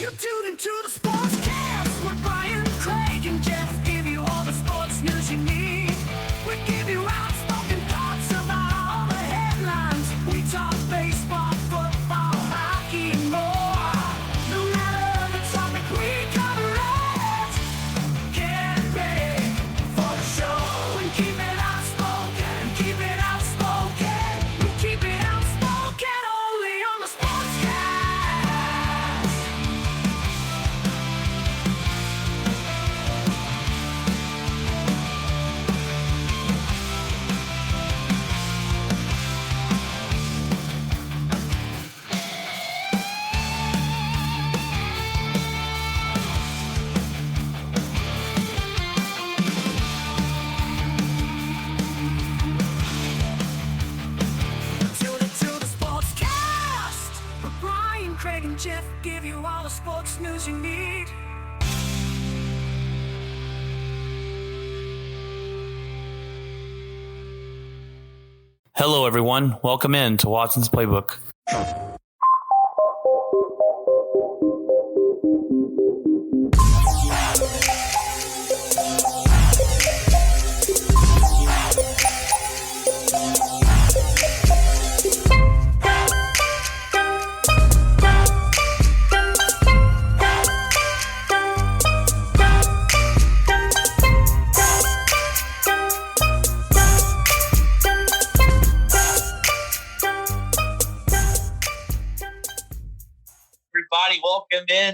You tune into the Sportscast with Brian, Craig, and Jeff. Give you all the sports news you need. We give you outspoken thoughts about all the headlines. We talk baseball, football, hockey, and more. No matter the topic, we cover it. Get ready for the show and keep it outspoken. Keep it outspoken. We keep it outspoken only on the Sportscast. Tune into the Sportscast with Brian, Craig, and Jeff. Give you all the sports news you need. Hello, everyone. Welcome in to Watson's Playbook. Everybody,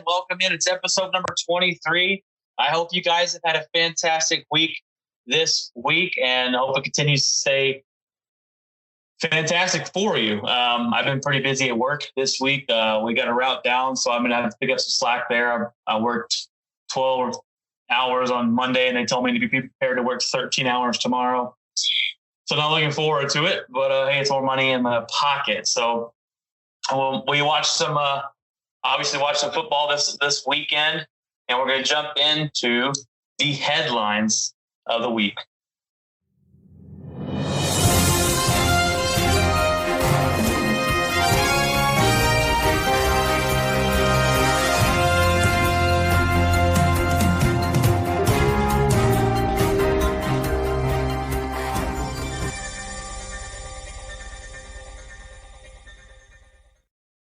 welcome in. It's episode number 23. I hope you guys have had a fantastic week this week, and I hope it continues to stay fantastic for you. I've been pretty busy at work this week. We got a route down, so I'm going to have to pick up some slack there. I worked 12 hours on Monday, and they told me to be prepared to work 13 hours tomorrow. So not looking forward to it, but hey, it's more money in my pocket. So we watched some obviously watch some football this weekend, and we're going to jump into the headlines of the week.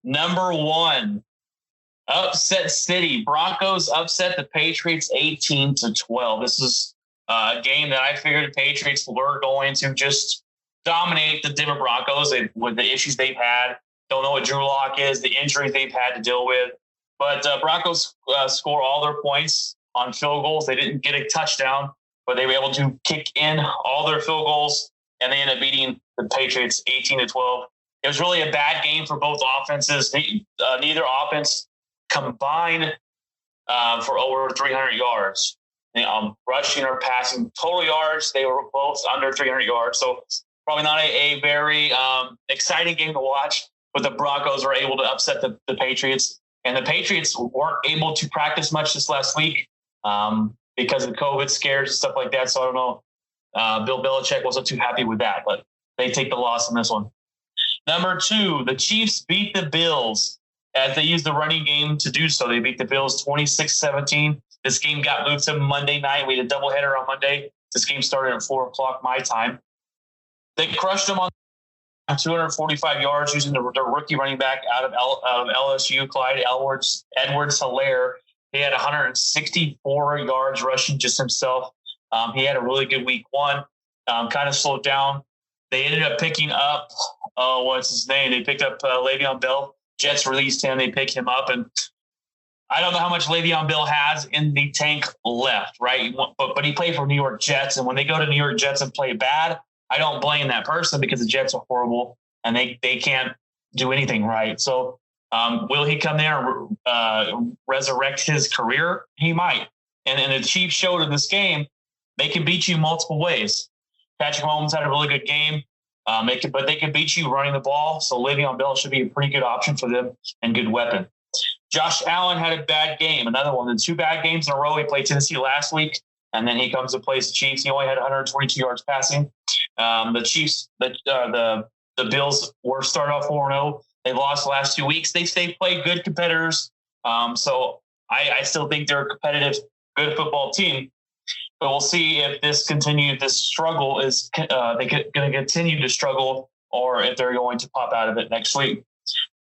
Number one. Upset City. Broncos upset the Patriots 18-12. This is a game that I figured the Patriots were going to just dominate the Denver Broncos with the issues they've had. Don't know what Drew Lock is, the injuries they've had to deal with. But Broncos score all their points on field goals. They didn't get a touchdown, but they were able to kick in all their field goals, and they ended up beating the Patriots 18-12. It was really a bad game for both offenses. Neither offense combined for over 300 yards. Rushing or passing total yards, they were both under 300 yards. So probably not a very exciting game to watch, but the Broncos were able to upset the Patriots. And the Patriots weren't able to practice much this last week because of COVID scares and stuff like that. So I don't know. Bill Belichick wasn't too happy with that, but they take the loss in this one. Number two, the Chiefs beat the Bills as they used the running game to do so. They beat the Bills 26-17. This game got moved to Monday night. We had a doubleheader on Monday. This game started at 4 o'clock my time. They crushed them on 245 yards using their rookie running back out of LSU, Clyde Edwards-Helaire. He had 164 yards rushing just himself. He had a really good week one, kind of slowed down. They ended up picking up, what's his name? They picked up Le'Veon Bell. Jets released him. They picked him up, and I don't know how much Le'Veon Bell has in the tank left, right? But he played for New York Jets, and when they go to New York Jets and play bad, I don't blame that person because the Jets are horrible, and they can't do anything right. So will he come there and resurrect his career? He might. And the Chiefs showed in this game, they can beat you multiple ways. Patrick Mahomes had a really good game. But they can beat you running the ball. So Le'Veon Bell should be a pretty good option for them and good weapon. Josh Allen had a bad game. Another one. The 2 bad games in a row. He played Tennessee last week, and then he comes to play the Chiefs. He only had 122 yards passing. The Chiefs, the Bills were started off 4-0. They lost the last 2 weeks. They played good competitors. So I still think they're a competitive, good football team. But we'll see if this struggle is going to continue to struggle, or if they're going to pop out of it next week.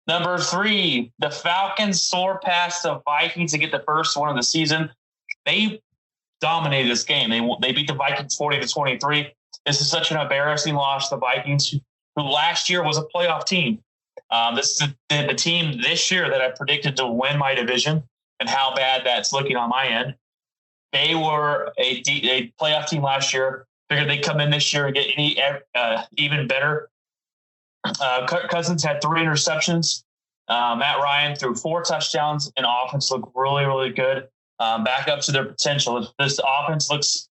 Number 3, the Falcons soar past the Vikings to get the first one of the season. They dominated this game. They beat the Vikings 40-23. This is such an embarrassing loss to the Vikings, who last year was a playoff team. This is the team this year that I predicted to win my division, and how bad that's looking on my end. They were a playoff team last year. Figured they'd come in this year and get even better. Kirk Cousins had 3 interceptions. Matt Ryan threw 4 touchdowns, and offense looked really, really good. Back up to their potential. This offense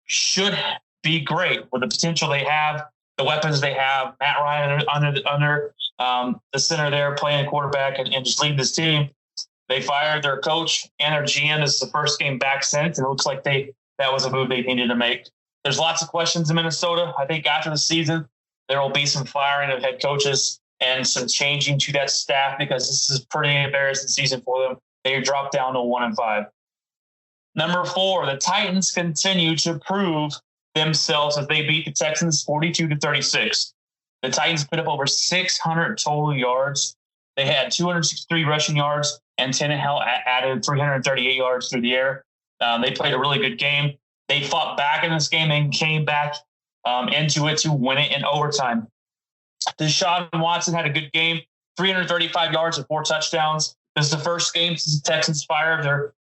should be great with the potential they have, the weapons they have. Matt Ryan under the center there, playing quarterback and just leading this team. They fired their coach and their GM. This is the first game back since, and it looks like that was a move they needed to make. There's lots of questions in Minnesota. I think after the season, there will be some firing of head coaches and some changing to that staff, because this is a pretty embarrassing season for them. They dropped down to 1-5. Number 4, the Titans continue to prove themselves as they beat the Texans 42-36. The Titans put up over 600 total yards. They had 263 rushing yards, and Tannehill added 338 yards through the air. They played a really good game. They fought back in this game and came back into it to win it in overtime. Deshaun Watson had a good game, 335 yards and 4 touchdowns. This is the first game since the Texans fired their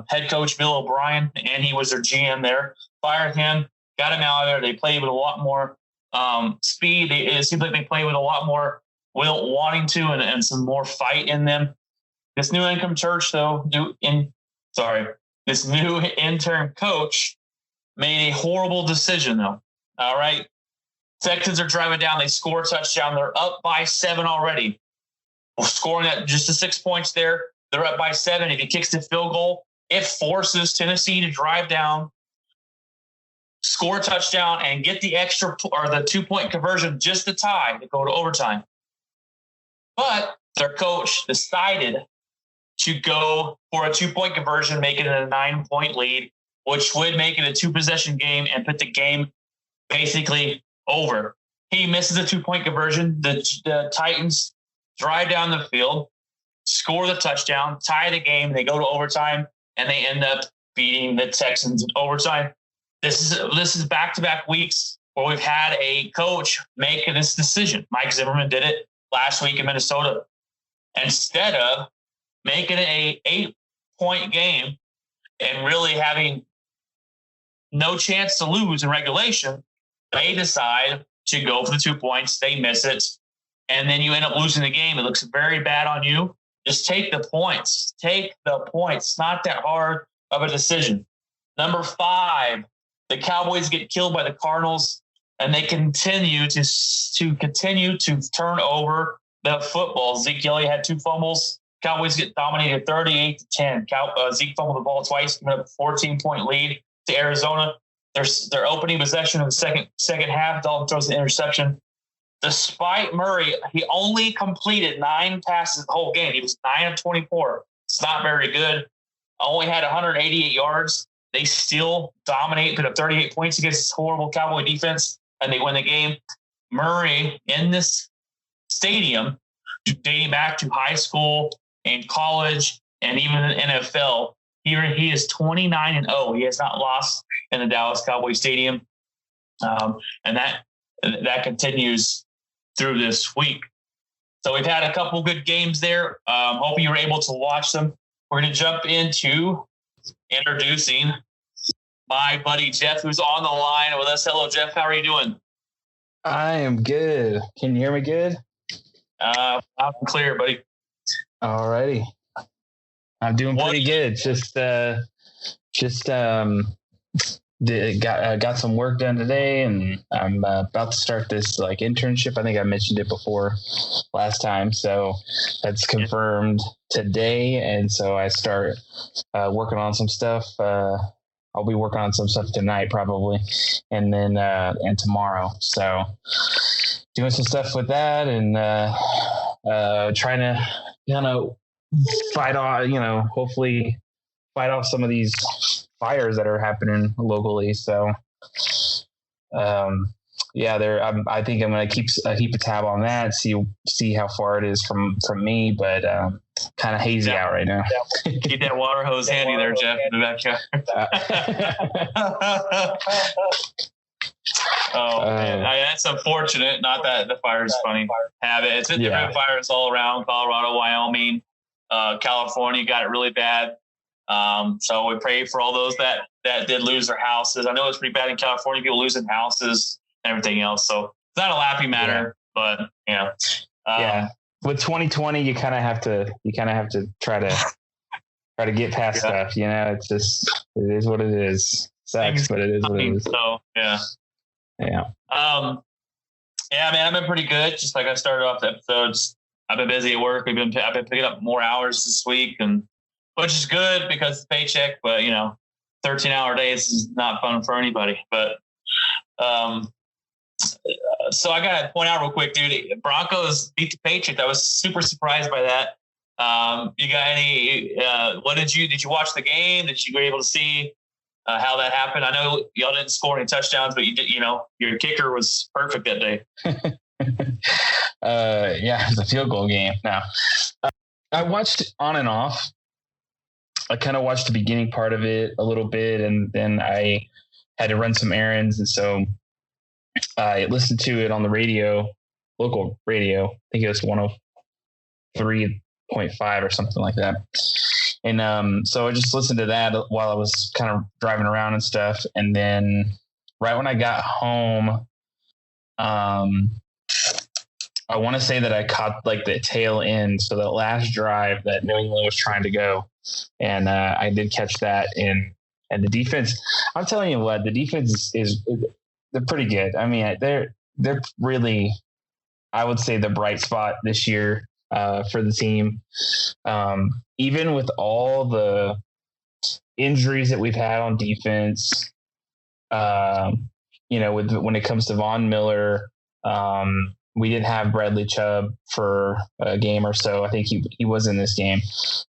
head coach, Bill O'Brien, and he was their GM there. Fired him, got him out of there. They played with a lot more speed. It seems like they play with a lot more wanting to, and some more fight in them. This new interim coach made a horrible decision, though. All right. Texans are driving down. They score a touchdown. They're up by 7 already. Scoring at just the 6 points there. They're up by 7. If he kicks the field goal, it forces Tennessee to drive down, score a touchdown, and get the extra or the 2-point conversion just to tie to go to overtime. But their coach decided to go for a 2-point conversion, making it a 9-point lead, which would make it a 2-possession game and put the game basically over. He misses a 2-point conversion. The Titans drive down the field, score the touchdown, tie the game. They go to overtime, and they end up beating the Texans in overtime. This is back-to-back weeks where we've had a coach make this decision. Mike Zimmerman did it last week in Minnesota. Instead of making it a 8-point game and really having no chance to lose in regulation, they decide to go for the 2 points. They miss it, and then you end up losing the game. It looks very bad on you. Just take the points. Take the points. It's not that hard of a decision. Number 5, the Cowboys get killed by the Cardinals, and they continue to turn over the football. Zeke Elliott had 2 fumbles. Cowboys get dominated 38-10. Zeke fumbled the ball twice, giving up a 14-point lead to Arizona. Their opening possession of the second half, Dalton throws the interception. Despite Murray, he only completed 9 passes the whole game. He was 9 of 24. It's not very good. Only had 188 yards. They still dominate, put up 38 points against this horrible Cowboy defense, and they win the game. Murray in this stadium, dating back to high school and college and even the NFL, he is 29-0. He has not lost in the Dallas Cowboys stadium, and that continues through this week. So we've had a couple good games there. Hope you were able to watch them. We're going to jump into introducing my buddy Jeff, who's on the line with us. Hello, Jeff. How are you doing? I am good. Can you hear me good? I'm clear, buddy. All righty. I'm doing pretty good. Got some work done today, and I'm about to start this internship. I think I mentioned it before last time, so that's confirmed today. And so I start working on some stuff. I'll be working on some stuff tonight probably, and then and tomorrow. So doing some stuff with that, and trying to fight off, hopefully fight off some of these fires that are happening locally. So, I think I'm going to keep a tab on that, see how far it is from me, but kind of hazy out right now. Keep that water hose handy there, Jeff, in the backyard. Man, that's unfortunate. Not that the fire is funny. Have it. It's been different fires all around Colorado, Wyoming, California got it really bad. So we pray for all those that did lose their houses. I know it's pretty bad in California, people losing houses and everything else. So it's not a laughing matter, but with 2020, you kind of have to try to get past stuff. It's just, it is what it is. Sucks, but it is what it is. So yeah. Man, I've been pretty good. Just like I started off the episodes, I've been busy at work. I've been picking up more hours this week, and which is good because it's paycheck. But 13-hour days is not fun for anybody. But so I got to point out real quick, dude. Broncos beat the Patriots. I was super surprised by that. You got any? What did you watch the game? Did you were able to see how that happened? I know y'all didn't score any touchdowns, but you did. Your kicker was perfect that day. It's a field goal game. Now, I watched on and off. I kind of watched the beginning part of it a little bit, and then I had to run some errands, and so I listened to it on the radio, local radio. I think it was 103.5 or something like that. And so I just listened to that while I was kind of driving around and stuff. And then right when I got home, I want to say that I caught like the tail end. So the last drive that New England was trying to go. And I did catch that. And the defense, I'm telling you what, the defense is they're pretty good. I mean, they're really, I would say, the bright spot this year for the team. Even with all the injuries that we've had on defense, when it comes to Von Miller, we didn't have Bradley Chubb for a game or so. I think he was in this game.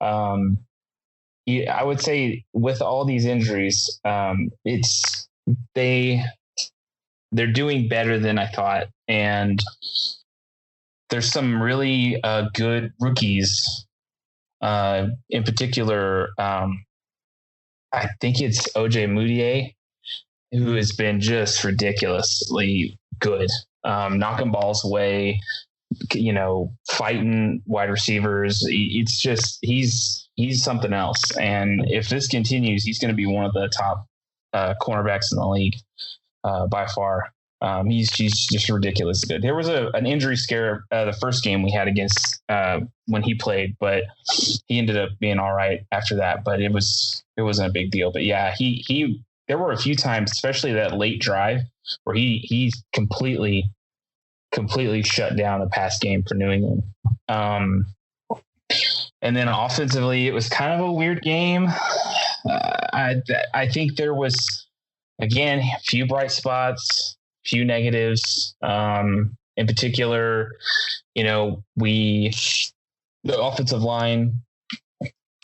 I would say with all these injuries, they're doing better than I thought. And there's some really good rookies. In particular, I think it's OJ Moutier, who has been just ridiculously good, knocking balls away, fighting wide receivers. It's just he's something else. And if this continues, he's going to be one of the top cornerbacks in the league by far. He's just ridiculous good. There was an injury scare the first game we had against when he played, but he ended up being all right after that. But it wasn't a big deal. But yeah, he there were a few times, especially that late drive, where he completely shut down the pass game for New England. And then offensively, it was kind of a weird game. I think there was, again, a few bright spots, few negatives. In particular, the offensive line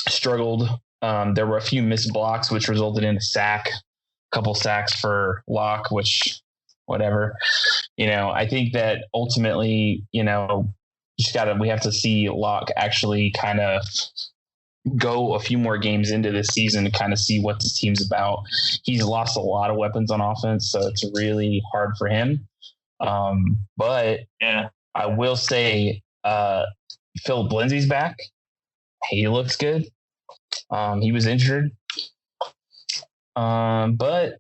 struggled. There were a few missed blocks, which resulted in a couple sacks for Locke, which whatever. I think that ultimately, we have to see Locke actually kind of go a few more games into this season to kind of see what this team's about. He's lost a lot of weapons on offense, so it's really hard for him. But yeah, I will say Philip Lindsay's back. He looks good. He was injured. But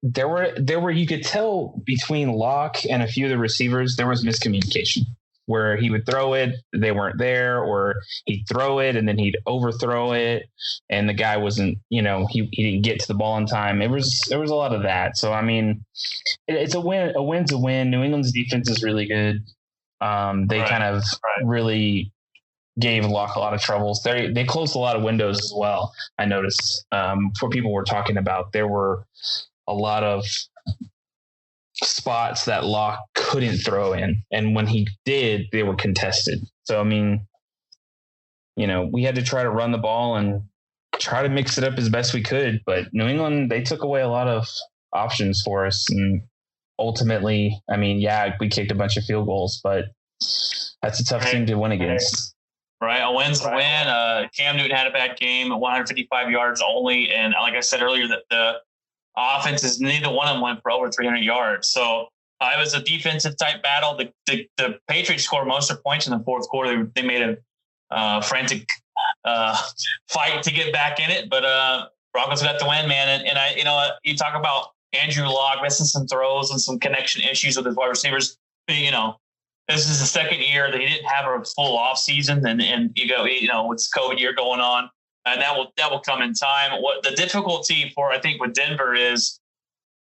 there were you could tell between Locke and a few of the receivers, there was miscommunication where he would throw it, they weren't there, or he'd throw it and then he'd overthrow it, and the guy wasn't, he didn't get to the ball in time. There was a lot of that. So I mean, it's a win. A win's a win. New England's defense is really good. They really gave Locke a lot of troubles. They closed a lot of windows as well. I noticed for people were talking about, there were a lot of spots that Locke couldn't throw in, and when he did, they were contested. So I mean, we had to try to run the ball and try to mix it up as best we could. But New England, they took away a lot of options for us. And ultimately, I mean, yeah, we kicked a bunch of field goals, but that's a tough team to win against. Right. A win's a win. Cam Newton had a bad game at 155 yards only. And like I said earlier, that the offenses, neither one of them went for over 300 yards. So it was a defensive type battle. The Patriots scored most of their points in the fourth quarter. They made a frantic fight to get back in it, but Broncos got the win, man. And I, you talk about Andrew Luck missing some throws and some connection issues with his wide receivers. This is the second year that he didn't have a full off season, and with COVID year going on, and that will come in time. What the difficulty I think with Denver is,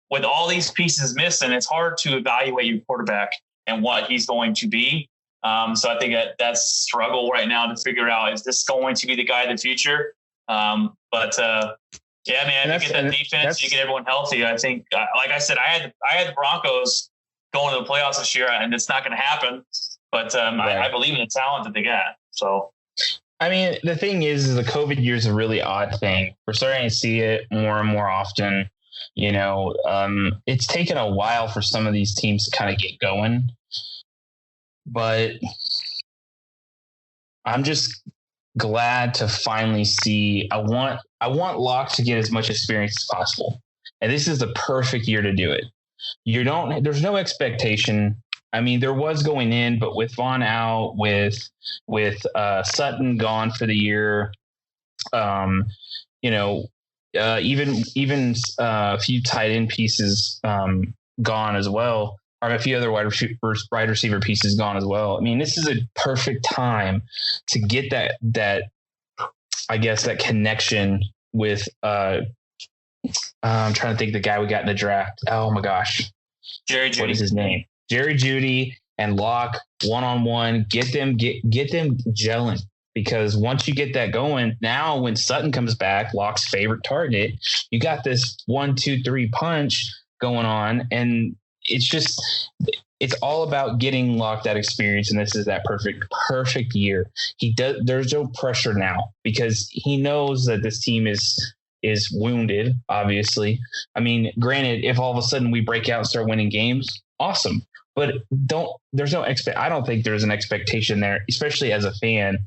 with all these pieces missing, it's hard to evaluate your quarterback and what he's going to be. So I think that's a struggle right now to figure out, is this going to be the guy of the future? Yeah, man, you get that defense, you get everyone healthy. I think, like I said, I had the Broncos going to the playoffs this year, and it's not going to happen. But right. I believe in the talent that they got. So, I mean, the thing is the COVID year is a really odd thing. We're starting to see it more and more often. It's taken a while for some of these teams to kind of get going, but I'm just glad to finally see. I want Locke to get as much experience as possible, and this is the perfect year to do it. There's no expectation. I mean, there was going in, but with Vaughn out, with Sutton gone for the year, even a few tight end pieces gone as well, or a few other wide receiver pieces gone as well. I mean, this is a perfect time to get that I guess that connection with I'm trying to think the guy we got in the draft. Oh my gosh. Jerry Jeudy. What is his name? Jerry Jeudy and Locke one-on-one. Get them gelling. Because once you get that going, now when Sutton comes back, Locke's favorite target, you got this 1, 2, 3 punch going on. And it's all about getting Locke that experience. And this is that perfect year. There's no pressure now because he knows that this team is wounded, obviously. I mean, granted, if all of a sudden we break out and start winning games, awesome. But I don't think there's an expectation there, especially as a fan.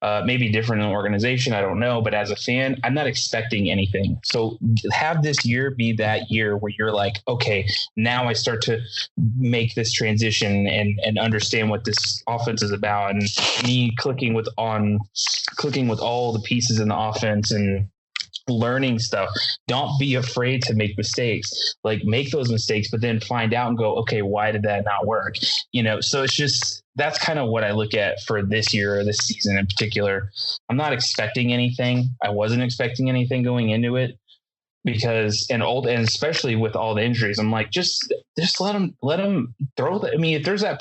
Maybe different in an organization, I don't know. But as a fan, I'm not expecting anything. So have this year be that year where you're like, okay, now I start to make this transition and understand what this offense is about, and me clicking with all the pieces in the offense and learning stuff. Don't be afraid to make mistakes. Like, make those mistakes, but then find out and go, okay, why did that not work? So it's just, that's kind of what I look at for this year or this season in particular. I'm not expecting anything. I wasn't expecting anything going into it because, and especially with all the injuries, I'm like, just let them throw I mean, if there's that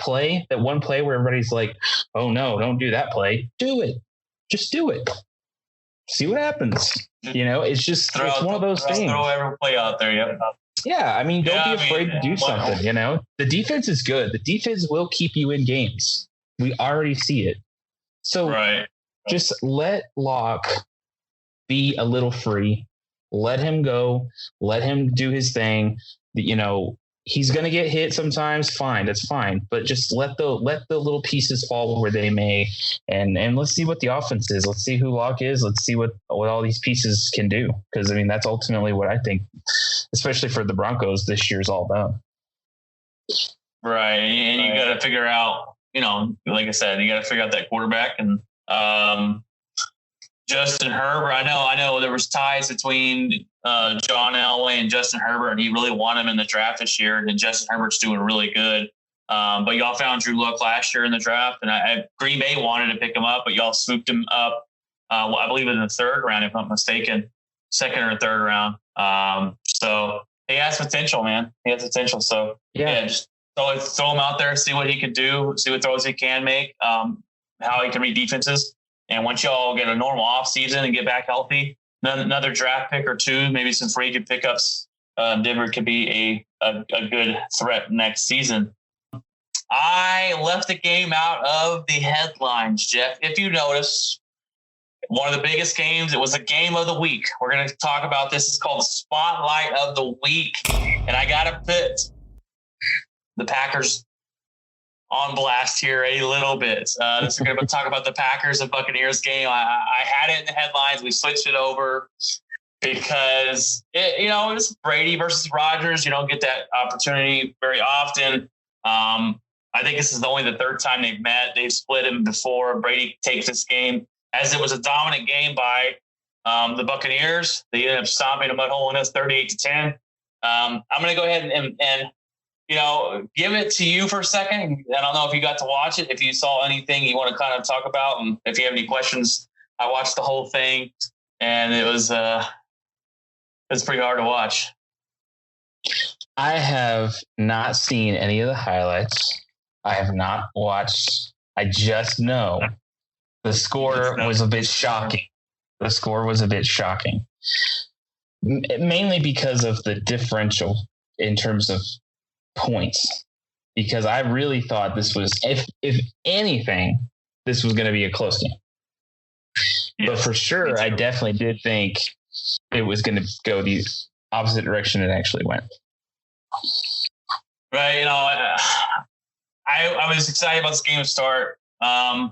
one play where everybody's like, oh no, don't do that play, do it. Just do it. See what happens. It's one of those things. Throw every play out there. Yep. Yeah. I mean, don't be afraid to do something, The defense is good. The defense will keep you in games. We already see it. So just let Locke be a little free. Let him go. Let him do his thing. He's going to get hit sometimes. Fine. That's fine. But just let the little pieces fall where they may. And let's see what the offense is. Let's see who Locke is. Let's see what all these pieces can do. Because, I mean, that's ultimately what I think, especially for the Broncos, this year's all about. Right. And you got to figure out, like I said, you got to figure out that quarterback. And Justin Herbert, I know there was ties between John Elway and Justin Herbert, and he really wanted him in the draft this year. And Justin Herbert's doing really good. But y'all found Drew Luck last year in the draft, and Green Bay wanted to pick him up, but y'all swooped him up, I believe in the third round, if I'm not mistaken, second or third round. So he has potential, man. He has potential. So just throw him out there, see what he can do, see what throws he can make, how he can read defenses. And once y'all get a normal off season and get back healthy, another draft pick or two, maybe some free agent pickups, Denver could be a good threat next season. I left the game out of the headlines, Jeff. If you notice, one of the biggest games. It was a game of the week. We're going to talk about this. It's called the Spotlight of the Week. And I got to put the Packers on blast here a little bit. We're going to talk about the Packers and Buccaneers game. I had it in the headlines. We switched it over because it was Brady versus Rodgers. You don't get that opportunity very often. I think this is only the third time they've met. They've split him before. Brady takes this game as it was a dominant game by the Buccaneers. They ended up stomping a mud hole in us 38-10. I'm going to go ahead and give it to you for a second. I don't know if you got to watch it, if you saw anything you want to kind of talk about, and if you have any questions. I watched the whole thing, and it's pretty hard to watch. I have not seen any of the highlights. I have not watched. I just know the score was a bit shocking. The score was a bit shocking, mainly because of the differential in terms of points. Because I really thought this was, if anything, this was going to be a close game. Yes, but for sure, I definitely did think it was going to go the opposite direction it actually went. Right, I was excited about this game to start. I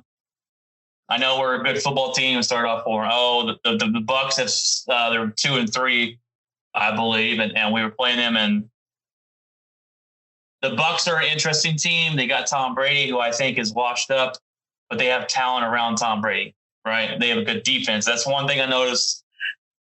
know we're a good football team to start off for. The Bucs have they're 2-3, I believe, and we were playing them. And the Bucs are an interesting team. They got Tom Brady, who I think is washed up, but they have talent around Tom Brady. Right, they have a good defense. That's one thing I noticed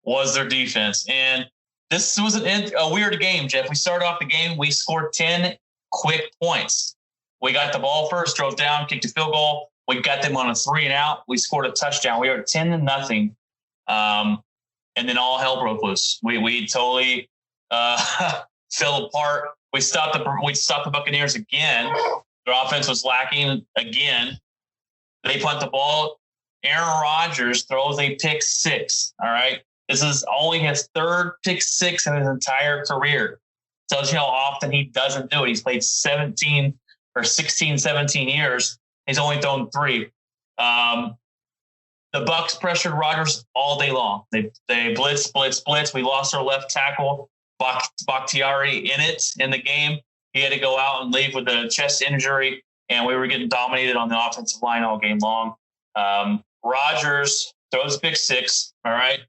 was their defense. And this was a weird game, Jeff. We started off the game. We scored 10 quick points. We got the ball first, drove down, kicked a field goal. We got them on a 3-and-out. We scored a touchdown. We were 10-0. And then all hell broke loose. We totally fell apart. We stopped the Buccaneers again. Their offense was lacking again. They punt the ball. Aaron Rodgers throws a pick six. All right. This is only his third pick six in his entire career. Tells you how often he doesn't do it. He's played 17 or 16, 17 years. He's only thrown 3. The Bucs pressured Rodgers all day long. They blitz. We lost our left tackle, Bakhtiari, in the game. He had to go out and leave with a chest injury, and we were getting dominated on the offensive line all game long. Rodgers throws a pick six. All right.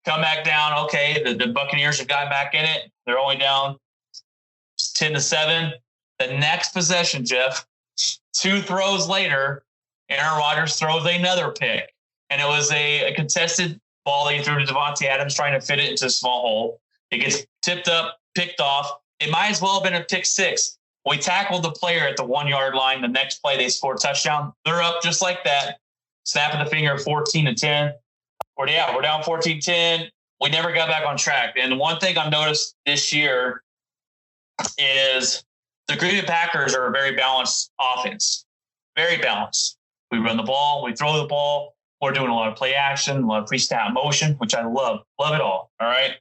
Come back down. Okay. The Buccaneers have got back in it. They're only down 10-7. The next possession, Jeff, 2 throws later, Aaron Rodgers throws another pick. And it was a contested ball that he threw to Devontae Adams trying to fit it into a small hole. It gets tipped up, picked off. It might as well have been a pick six. We tackled the player at the 1-yard line. The next play, they scored a touchdown. They're up just like that. Snapping the finger, 14-10. We're down 14-10. We never got back on track. And one thing I've noticed this year is the Green Bay Packers are a very balanced offense. Very balanced. We run the ball. We throw the ball. We're doing a lot of play action, a lot of pre-snap motion, which I love. Love it all. All right.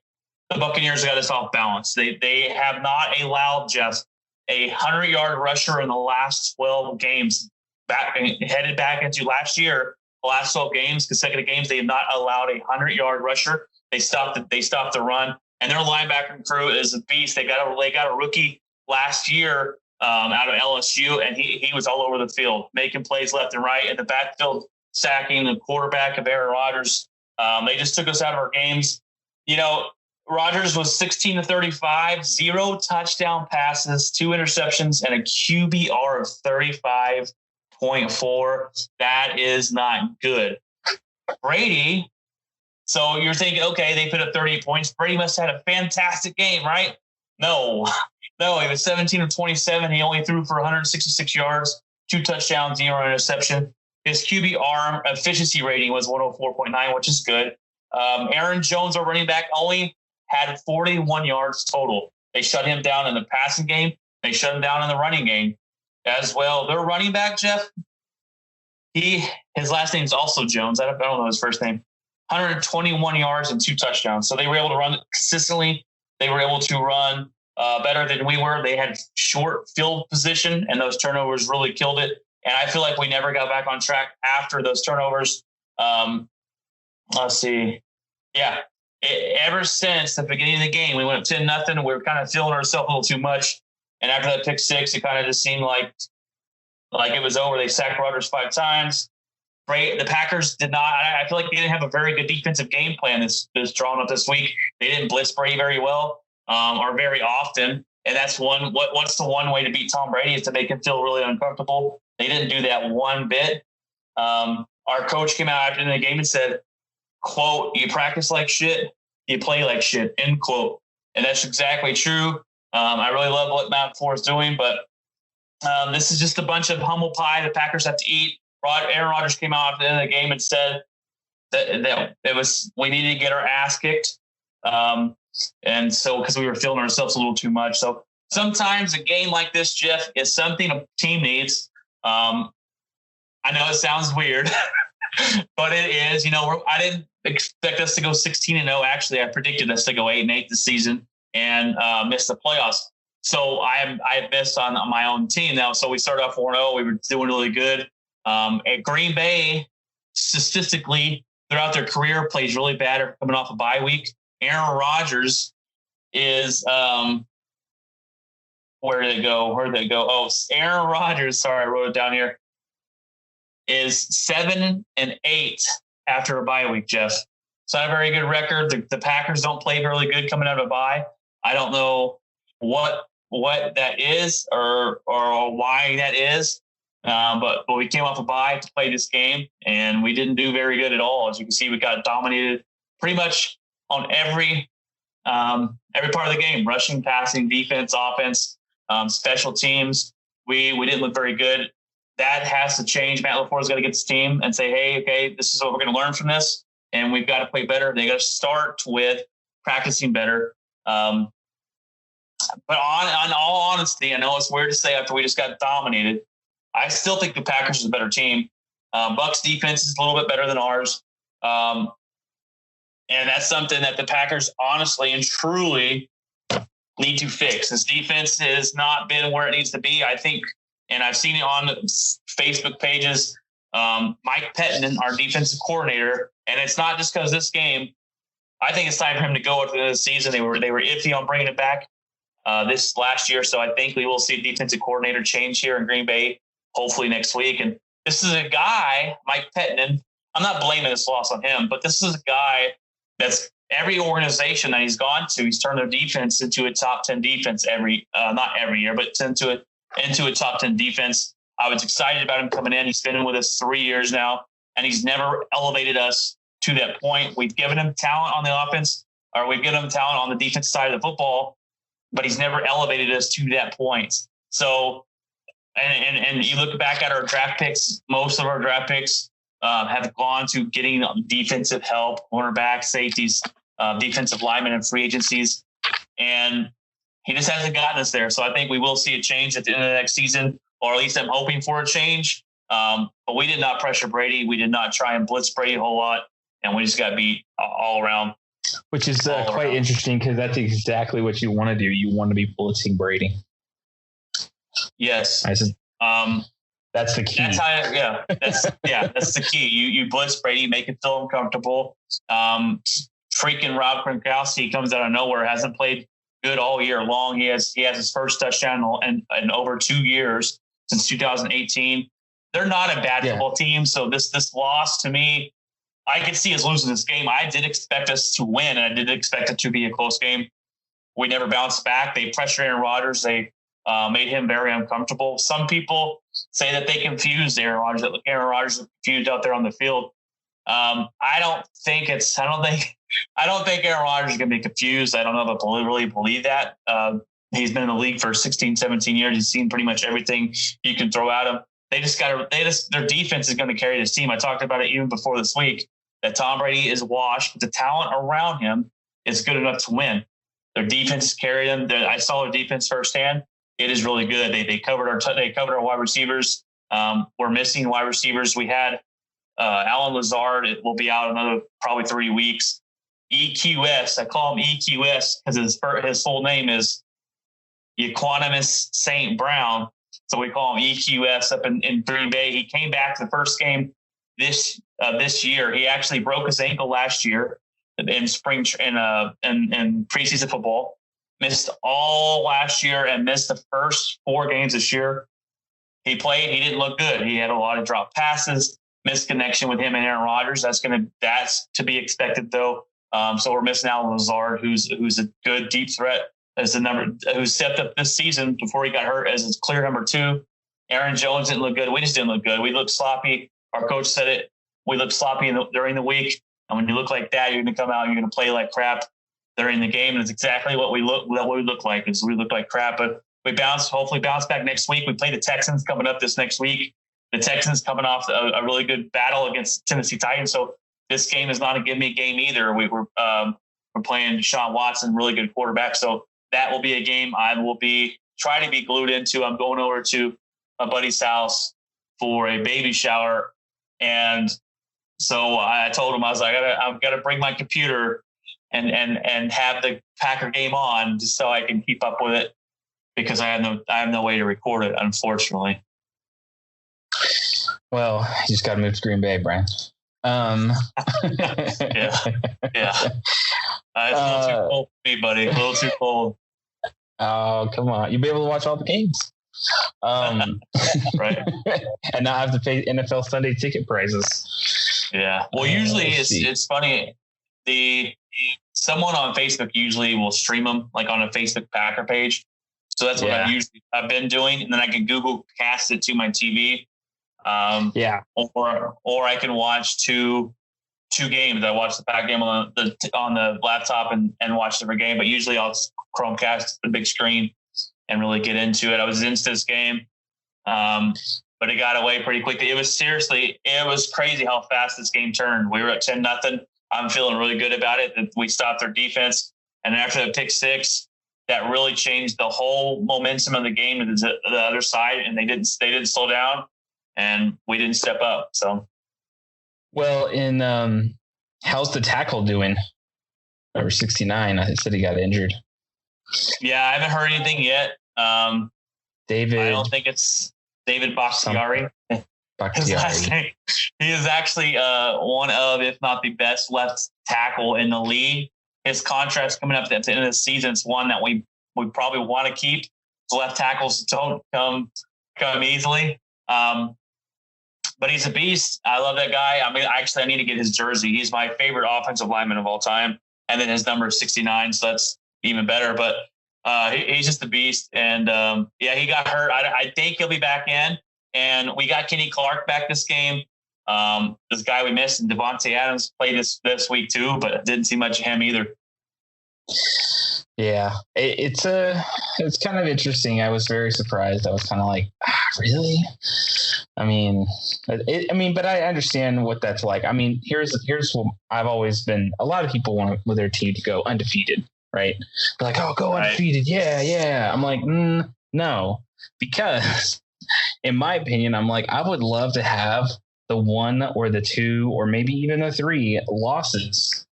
The Buccaneers got us off balance. They have not allowed, Jeff, a 100-yard rusher in the last 12 games. Headed back into last year, the last 12 games, consecutive games, they have not allowed a 100-yard rusher. They stopped the run, and their linebacker crew is a beast. They got a rookie last year out of LSU, and he was all over the field, making plays left and right in the backfield, sacking the quarterback of Aaron Rodgers. They just took us out of our games. Rodgers was 16-35, 0 touchdown passes, 2 interceptions, and a QBR of 35.4. That is not good. Brady, so you're thinking, okay, they put up 38 points. Brady must have had a fantastic game, right? No, he was 17-27. He only threw for 166 yards, 2 touchdowns, 0 interception. His QBR efficiency rating was 104.9, which is good. Aaron Jones, our running back, only had 41 yards total. They shut him down in the passing game. They shut him down in the running game as well. Their running back, Jeff, his last name is also Jones. I don't know his first name. 121 yards and 2 touchdowns. So they were able to run consistently. They were able to run better than we were. They had short field position, and those turnovers really killed it. And I feel like we never got back on track after those turnovers. let's see. Yeah. Ever since the beginning of the game, we went up 10-0. We were kind of feeling ourselves a little too much. And after that pick six, it kind of just seemed like it was over. They sacked Rodgers 5 times. The Packers did not. I feel like they didn't have a very good defensive game plan this drawn up this week. They didn't blitz Brady very well or very often. And that's what's the one way to beat Tom Brady is to make him feel really uncomfortable. They didn't do that one bit. Our coach came out after the game and said, quote, "You practice like shit, you play like shit," end quote. And that's exactly true. I really love what Matt LaFleur is doing, but this is just a bunch of humble pie the Packers have to eat. Aaron Rodgers came out after the end of the game and said that we needed to get our ass kicked. And so because we were feeling ourselves a little too much. So sometimes a game like this, Jeff, is something a team needs. I know it sounds weird, but it is. I didn't expect us to go 16-0. Actually, I predicted us to go 8-8 this season and miss the playoffs. So I missed on my own team now. So we started off 4-0. We were doing really good. At Green Bay, statistically, throughout their career, plays really bad or coming off a bye week. Aaron Rodgers is where did it go? Oh, Aaron Rodgers. Sorry, I wrote it down here. Is 7-8 after a bye week, Jeff. It's not a very good record. The Packers don't play really good coming out of a bye. I don't know what that is or why that is. But we came off a bye to play this game, and we didn't do very good at all. As you can see, we got dominated pretty much on every part of the game: rushing, passing, defense, offense, special teams. We didn't look very good. That has to change. Matt LaFleur is going to get this team and say, "Hey, okay, this is what we're going to learn from this, and we've got to play better." They got to start with practicing better. But on all honesty, I know it's weird to say after we just got dominated. I still think the Packers is a better team. Bucs defense is a little bit better than ours. And that's something that the Packers honestly and truly need to fix. This defense has not been where it needs to be, I think. And I've seen it on Facebook pages. Mike Pettinen, our defensive coordinator, and it's not just because this game. I think it's time for him to go at the end of the season. They were iffy on bringing it back this last year. So I think we will see a defensive coordinator change here in Green Bay, hopefully next week. And this is a guy, Mike Pettinen. I'm not blaming this loss on him, but this is a guy that's every organization that he's gone to, he's turned their defense into a top 10 defense not every year, but into a top 10 defense. I was excited about him coming in. He's been with us 3 years now, and he's never elevated us to that point. We've given him talent on the offense, or we've given him talent on the defense side of the football, but he's never elevated us to that point. So, and you look back at our draft picks, most of our draft picks have gone to getting defensive help, cornerback, safeties, defensive linemen, and free agencies. And he just hasn't gotten us there. So I think we will see a change at the end of the next season, or at least I'm hoping for a change. But we did not pressure Brady. We did not try and blitz Brady a whole lot. And we just got beat all around. Which is quite interesting because that's exactly what you want to do. You want to be blitzing Brady. Yes. That's the key. That's the key. You blitz Brady, make it feel uncomfortable. Freaking Rob Gronkowski comes out of nowhere, hasn't played good all year long. He has his first touchdown in over 2 years since 2018. They're not a bad football team, so this loss to me, I could see us losing this game. I did expect us to win, and I did expect it to be a close game. We never bounced back. They pressured Aaron Rodgers. They made him very uncomfortable. Some people say that they confused Aaron Rodgers. That Aaron Rodgers is confused out there on the field. I don't think Aaron Rodgers is going to be confused. I don't know if I really believe that. He's been in the league for 16, 17 years. He's seen pretty much everything you can throw at him. Their defense is going to carry this team. I talked about it even before this week, that Tom Brady is washed, but the talent around him is good enough to win. Their defense carried them. I saw their defense firsthand. It is really good. They covered our wide receivers. We're missing wide receivers. We had Alan Lazard. It will be out another probably 3 weeks. EQS. I call him EQS because his full name is Equanimus St. Brown. So we call him EQS up in Green Bay. He came back to the first game this this year. He actually broke his ankle last year in preseason football. Missed all last year and missed the first 4 games this year. He played. He didn't look good. He had a lot of drop passes, missed connection with him and Aaron Rodgers. That's to be expected though. So we're missing out on Lazard, who's a good deep threat as who stepped up this season before he got hurt as his clear number 2. Aaron Jones didn't look good. We just didn't look good. We looked sloppy. Our coach said it. We looked sloppy during the week. And when you look like that, you're going to come out, you're going to play like crap during the game. And it's exactly what we look like. We look like crap, but we hopefully bounce back next week. We play the Texans coming up this next week. The Texans coming off a really good battle against Tennessee Titans. So this game is not a give me game either. We're playing Deshaun Watson, really good quarterback. So that will be a game I will be trying to be glued into. I'm going over to my buddy's house for a baby shower. And so I told him, I was like, I've got to bring my computer and have the Packer game on just so I can keep up with it, because I have no way to record it, unfortunately. Well, you just got to move to Green Bay, Brian. Yeah. It's a little too cold for me, buddy. A little too cold. Oh, come on. You'll be able to watch all the games. Right. And not have to pay NFL Sunday ticket prices. Yeah. Well, usually it's funny. Someone on Facebook usually will stream them like on a Facebook Packer page. So that's what I've been doing. And then I can Google cast it to my TV. Or I can watch two games. I watch the Packer game on the laptop and watch every game. But usually I'll Chromecast the big screen and really get into it. I was into this game, but it got away pretty quickly. It was crazy how fast this game turned. We were at 10-0. I'm feeling really good about it that we stopped their defense. And after the pick 6, that really changed the whole momentum of the game to the other side. And they didn't slow down, and we didn't step up. So, well, how's the tackle doing? Number 69. I said he got injured. Yeah, I haven't heard anything yet. David. I don't think it's David Bakhtiari. Bakhtiari. He is actually one of, if not the best left tackle in the league. His contract's coming up at the end of the season. It's one that we probably want to keep. The left tackles don't come easily. But he's a beast. I love that guy. I mean, actually, I need to get his jersey. He's my favorite offensive lineman of all time. And then his number is 69, so that's even better. But he's just a beast. And, he got hurt. I think he'll be back in. And we got Kenny Clark back this game. This guy we missed, and Devontae Adams, played this week too, but didn't see much of him either. Yeah, it's kind of interesting. I was very surprised. I was kind of like, really? I mean, but I understand what that's like. I mean, here's what I've always been. A lot of people want their team to go undefeated, right? They're like, oh, go undefeated. Yeah. I'm like, no, because in my opinion, I'm like, I would love to have the 1 or the 2 or maybe even the 3 losses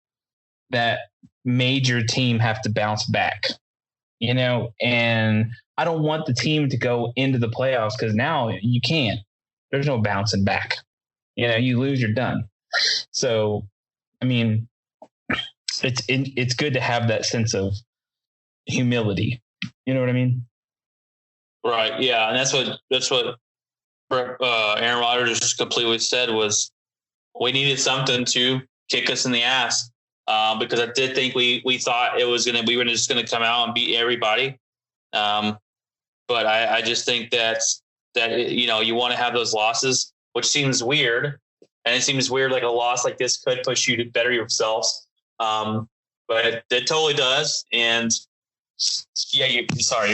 that made your team have to bounce back, and I don't want the team to go into the playoffs, because now you can't. There's no bouncing back. You lose, you're done. So, I mean, it's good to have that sense of humility. You know what I mean? Right. Yeah. And that's what Aaron Rodgers just completely said was we needed something to kick us in the ass. Because I did think we thought we were just going to come out and beat everybody. But I just think that you want to have those losses, which seems weird. And it seems weird, like a loss like this could push you to better yourselves. But it totally does. And yeah, you're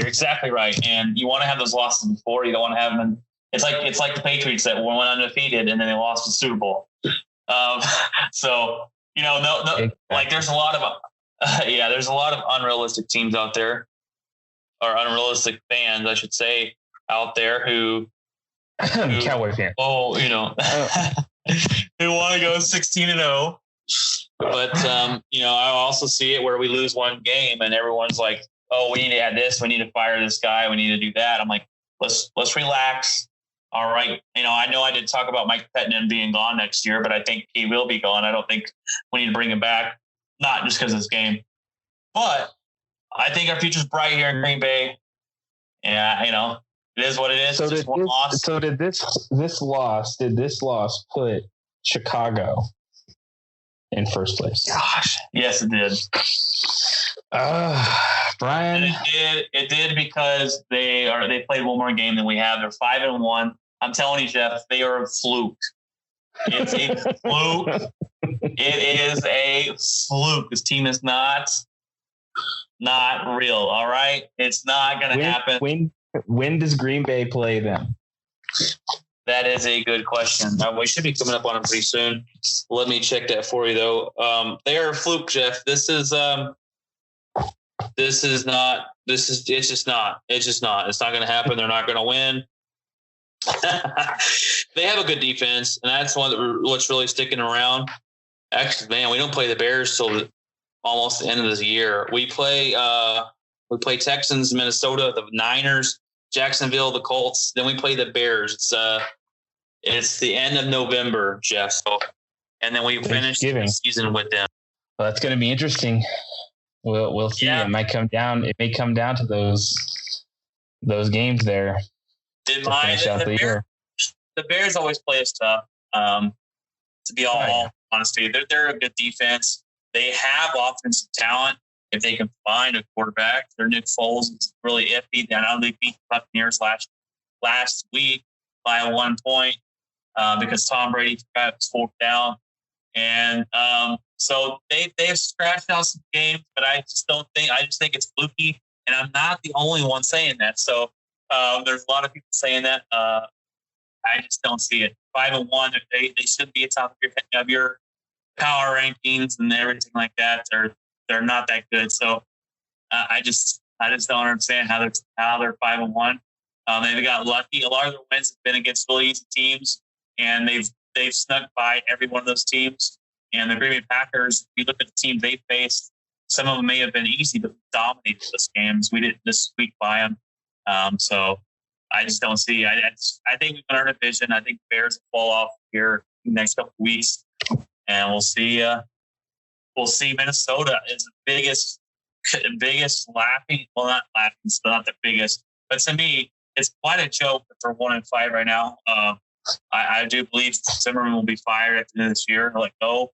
exactly right. And you want to have those losses before. You don't want to have them. It's like the Patriots that went undefeated and then they lost the Super Bowl. So, like there's a lot of unrealistic teams out there, or unrealistic fans, I should say, out there who Cowboy fan. Oh, who want to go 16-0. But I also see it where we lose one game and everyone's like, oh, we need to add this, we need to fire this guy, we need to do that. I'm like, let's relax. All right. I know I did talk about Mike Pettine being gone next year, but I think he will be gone. I don't think we need to bring him back, not just because of this game. But I think our future's bright here in Green Bay. Yeah, it is what it is. So just one loss. So did this loss put Chicago in first place? Gosh, yes, it did. Brian, And it did because they played one more game than we have. They're 5-1. I'm telling you, Jeff, they are a fluke. It's a fluke. It is a fluke. This team is not real. All right, it's not going to happen. When does Green Bay play them? That is a good question. We should be coming up on them pretty soon. Let me check that for you, though. They are a fluke, Jeff. It's just not. It's not going to happen. They're not going to win. They have a good defense, and that's what's really sticking around. Actually, man, we don't play the Bears till almost the end of the year. We play Texans, Minnesota, the Niners, Jacksonville, the Colts. Then we play the Bears. It's the end of November, Jeff. So, and then we finish the season with them. Well, that's going to be interesting. We'll see. Yeah. It may come down to those games there. The Bears always play us tough. To be all honesty, they're a good defense. They have offensive talent if they can find a quarterback. Their Nick Foles is really iffy. I know they beat the Buccaneers last week by 1 point because Tom Brady got his fourth down, and so they've scratched out some games, but I just think it's fluky, and I'm not the only one saying that. So there's a lot of people saying that. I just don't see it. 5-1, they should be at top of your power rankings and everything like that. They're not that good. So I just don't understand how they're 5-1. They've got lucky. A lot of their wins have been against really easy teams, and they've snuck by every one of those teams. And the Green Bay Packers, if you look at the teams they faced, some of them may have been easy, but dominated those games. We didn't just squeak by them. So I just don't see. I think we can earn a division. I think Bears will fall off here in the next couple of weeks, and we'll see. We'll see. Minnesota is the biggest laughing. Well, not laughing, still not the biggest, but to me, it's quite a joke that they're 1-5 right now. I do believe Zimmerman will be fired at the end of this year. Like, no,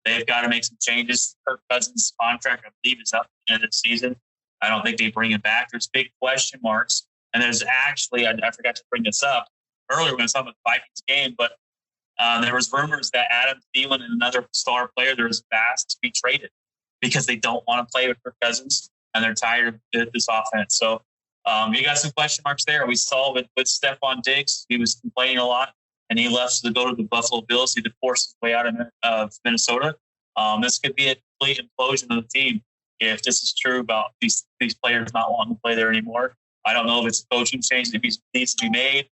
they've got to make some changes. Kirk Cousins' contract, I believe, is up at the end of the season. I don't think they bring him back. There's big question marks. And there's actually, I forgot to bring this up earlier when I was talking about the Vikings game, but there was rumors that Adam Thielen and another star player, there was asked to be traded because they don't want to play with Kirk Cousins and they're tired of this offense. So you got some question marks there. We saw with Stephon Diggs, he was complaining a lot and he left to go to the Buffalo Bills. He had to force his way out of Minnesota. This could be a complete implosion of the team if this is true about these players not wanting to play there anymore. I don't know if it's a coaching change that needs to be made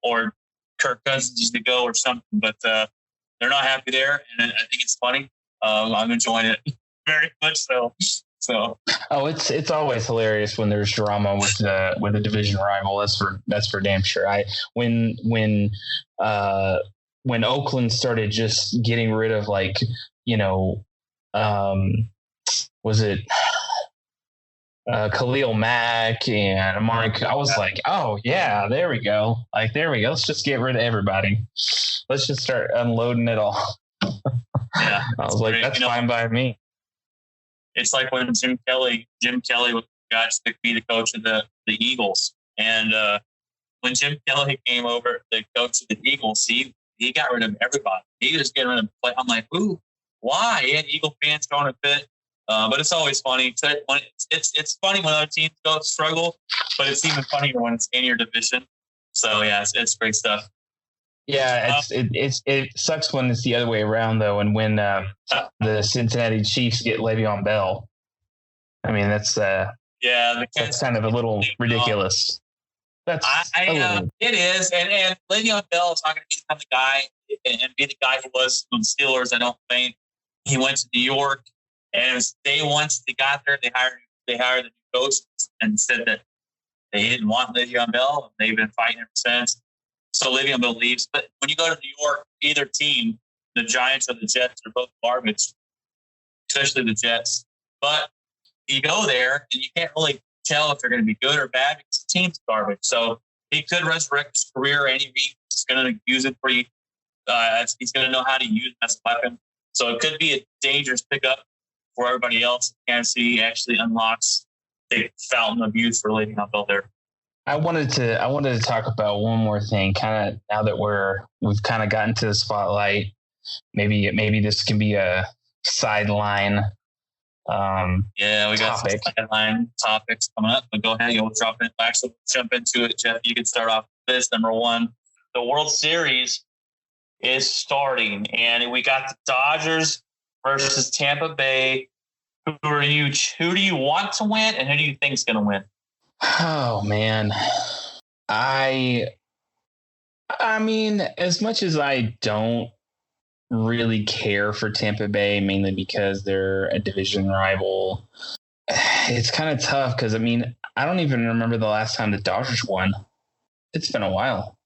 or Kirk Cousins needs to go or something, but they're not happy there. And I think it's funny. I'm enjoying it very much so. Oh, it's always hilarious when there's drama with a division rival. That's for damn sure. When Oakland started just getting rid of was it Khalil Mack and Amari? I was like, oh yeah, there we go. Let's just get rid of everybody. Let's just start unloading it all. Yeah, I was like, that's fine by me. It's like when Jim Kelly got to be the coach of the Eagles. And when Jim Kelly came over, the coach of the Eagles, he got rid of everybody. He was getting rid of play. I'm like, ooh, why? And Eagle fans going a bit. But it's always funny. It's funny when other teams struggle, but it's even funnier when it's in your division. So yeah, it's great stuff. Yeah, it sucks when it's the other way around though, and when the Cincinnati Chiefs get Le'Veon Bell. I mean, that's kind of a little ridiculous. It is, and Le'Veon Bell is not going to become the guy and be the guy he was on the Steelers. I don't think he went to New York. And once they got there, they hired the new coach and said that they didn't want Le'Veon Bell. They've been fighting ever since. So Le'Veon Bell leaves. But when you go to New York, either team, the Giants or the Jets, are both garbage, especially the Jets. But you go there and you can't really tell if they're going to be good or bad because the team's garbage. So he could resurrect his career any week. He's going to use it pretty. He's going to know how to use it as a weapon. So it could be a dangerous pickup for everybody else. Kansas City actually unlocks the fountain of youth for Le'Veon Bell there. I wanted to talk about one more thing. Kind of now that we've kind of gotten to the spotlight. Maybe this can be a sideline. We got topic. some sideline topics coming up. But go ahead, you'll drop it. Actually, jump into it, Jeff. You can start off with this. Number one, The World Series is starting, and we got the Dodgers versus Tampa Bay. Who do you want to win, and who do you think is going to win? Oh man, I mean, as much as I don't really care for Tampa Bay, mainly because they're a division rival, it's kind of tough because I mean, I don't even remember the last time the Dodgers won. It's been a while.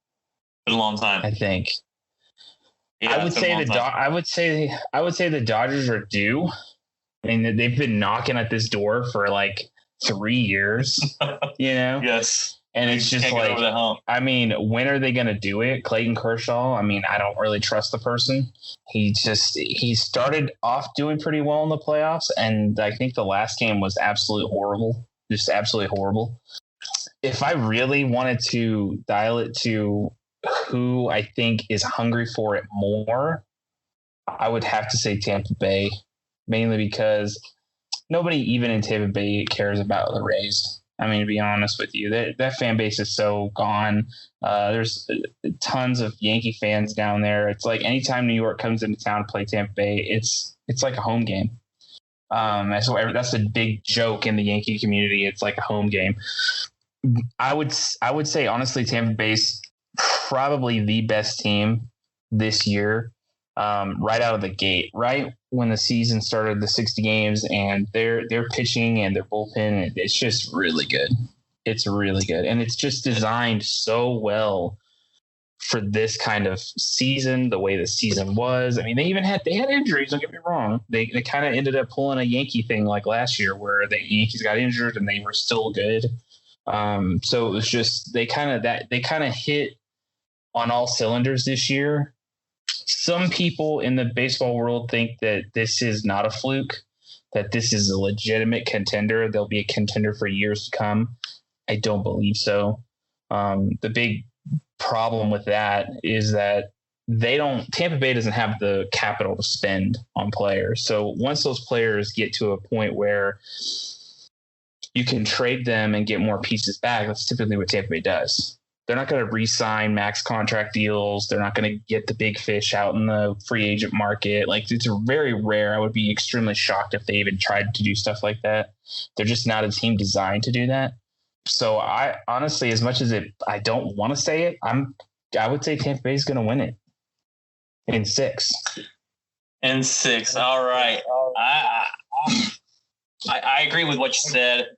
It's been a long time. I think. Yeah, I would say the Dodgers are due. I mean, they've been knocking at this door for like 3 years, you know? Yes. And it's just like, I mean, when are they going to do it? Clayton Kershaw, I mean, I don't really trust the person. He started off doing pretty well in the playoffs. And I think the last game was absolutely horrible. Just absolutely horrible. If I really wanted to dial it to who I think is hungry for it more, I would have to say Tampa Bay, mainly because nobody even in Tampa Bay cares about the Rays. I mean, to be honest with you, that fan base is so gone. There's tons of Yankee fans down there. It's like anytime New York comes into town to play Tampa Bay, it's like a home game. That's a big joke in the Yankee community. It's like a home game. I would say honestly, Tampa Bay's probably the best team this year. Right out of the gate, right when the season started, the 60 games, and their pitching and their bullpen, it's just really good. It's really good, and it's just designed so well for this kind of season. The way the season was, I mean, they had injuries. Don't get me wrong. They kind of ended up pulling a Yankee thing like last year, where the Yankees got injured and they were still good. So it was just they kind of hit on all cylinders this year. Some people in the baseball world think that this is not a fluke, that this is a legitimate contender. They'll be a contender for years to come. I don't believe so. The big problem with that is that Tampa Bay doesn't have the capital to spend on players. So once those players get to a point where you can trade them and get more pieces back, that's typically what Tampa Bay does. They're not going to re-sign max contract deals. They're not going to get the big fish out in the free agent market. Like, it's very rare. I would be extremely shocked if they even tried to do stuff like that. They're just not a team designed to do that. So I honestly, as much as I don't want to say it, I would say Tampa Bay is going to win it in 6. In 6. All right. I agree with what you said.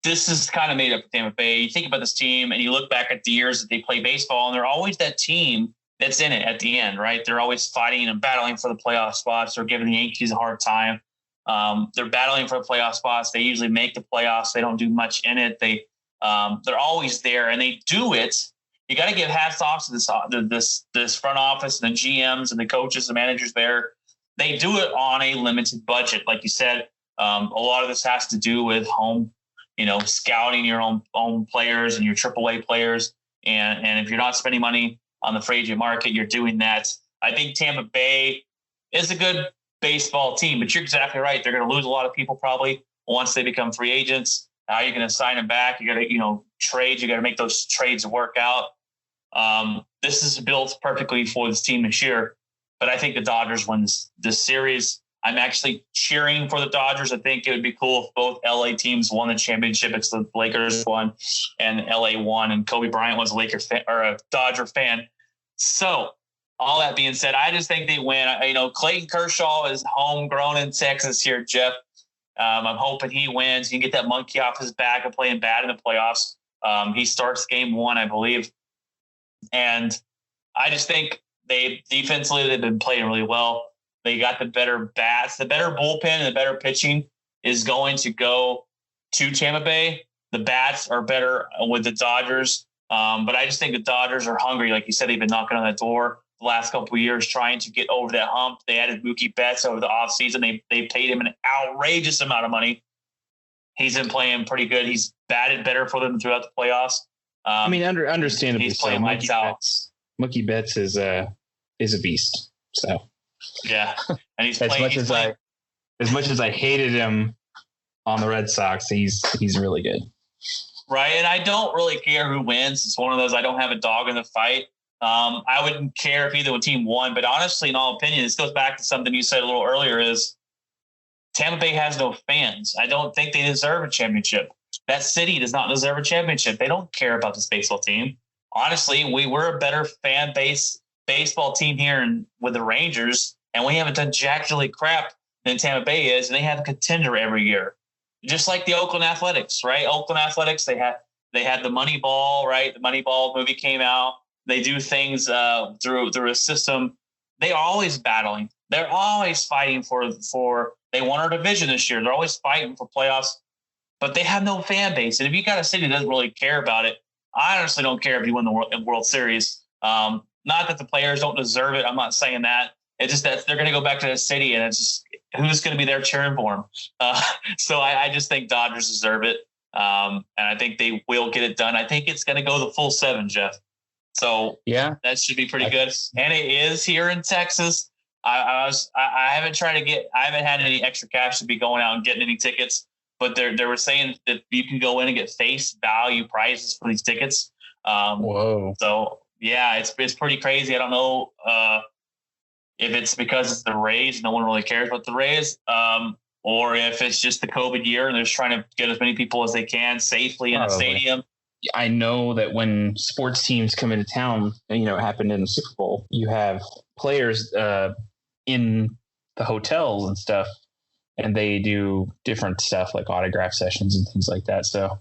This is kind of made up for Tampa Bay. You think about this team and you look back at the years that they play baseball, and they're always that team that's in it at the end, right? They're always fighting and battling for the playoff spots. They're giving the Yankees a hard time. They're battling for the playoff spots. They usually make the playoffs. They don't do much in it. They're always there, and they do it. You got to give hats off to this front office and the GMs and the coaches and managers there. They do it on a limited budget, like you said. A lot of this has to do with home. Scouting your own players and your AAA players. And if you're not spending money on the free agent market, you're doing that. I think Tampa Bay is a good baseball team, but you're exactly right. They're going to lose a lot of people probably once they become free agents. How are you going to sign them back? You got to, trade. You got to make those trades work out. This is built perfectly for this team this year, but I think the Dodgers win this series. I'm actually cheering for the Dodgers. I think it would be cool if both LA teams won the championship. It's the Lakers won and LA won, and Kobe Bryant was a Laker fan or a Dodger fan. So all that being said, I just think they win. Clayton Kershaw is homegrown in Texas here, Jeff. I'm hoping he wins. He can get that monkey off his back of playing bad in the playoffs. He starts game 1, I believe. And I just think defensively they've been playing really well. They got the better bats, the better bullpen, and the better pitching is going to go to Tampa Bay. The bats are better with the Dodgers, but I just think the Dodgers are hungry. Like you said, they've been knocking on that door the last couple of years trying to get over that hump. They added Mookie Betts over the offseason. They paid him an outrageous amount of money. He's been playing pretty good. He's batted better for them throughout the playoffs. Understandably, he's playing lights out. Mookie Betts is a beast. So yeah, and he's as playing, much as I hated him on the Red Sox, he's really good. Right, and I don't really care who wins. It's one of those I don't have a dog in the fight. I wouldn't care if either team won, but honestly, in all opinion, this goes back to something you said a little earlier: is Tampa Bay has no fans. I don't think they deserve a championship. That city does not deserve a championship. They don't care about this baseball team. Honestly, we're a better fan base baseball team here with the Rangers, and we haven't done jack diddly crap than Tampa Bay is, and they have a contender every year. Just like the Oakland Athletics, right? Oakland Athletics, they had the Moneyball, right? The Moneyball movie came out. They do things through a system. They are always battling. They're always fighting for. They won our division this year. They're always fighting for playoffs, but they have no fan base. And if you got a city that doesn't really care about it, I honestly don't care if you win the World Series. Not that the players don't deserve it. I'm not saying that. It's just that they're going to go back to the city, and it's just who's going to be there cheering for them. So I just think Dodgers deserve it, and I think they will get it done. I think it's going to go the full 7, Jeff. So yeah, that should be pretty good. And it is here in Texas. I haven't had any extra cash to be going out and getting any tickets, but they were saying that you can go in and get face value prices for these tickets. Whoa. So yeah, it's pretty crazy. I don't know if it's because it's the Rays, no one really cares about the Rays, or if it's just the COVID year and they're just trying to get as many people as they can safely in the stadium. I know that when sports teams come into town, it happened in the Super Bowl, you have players in the hotels and stuff, and they do different stuff like autograph sessions and things like that. So,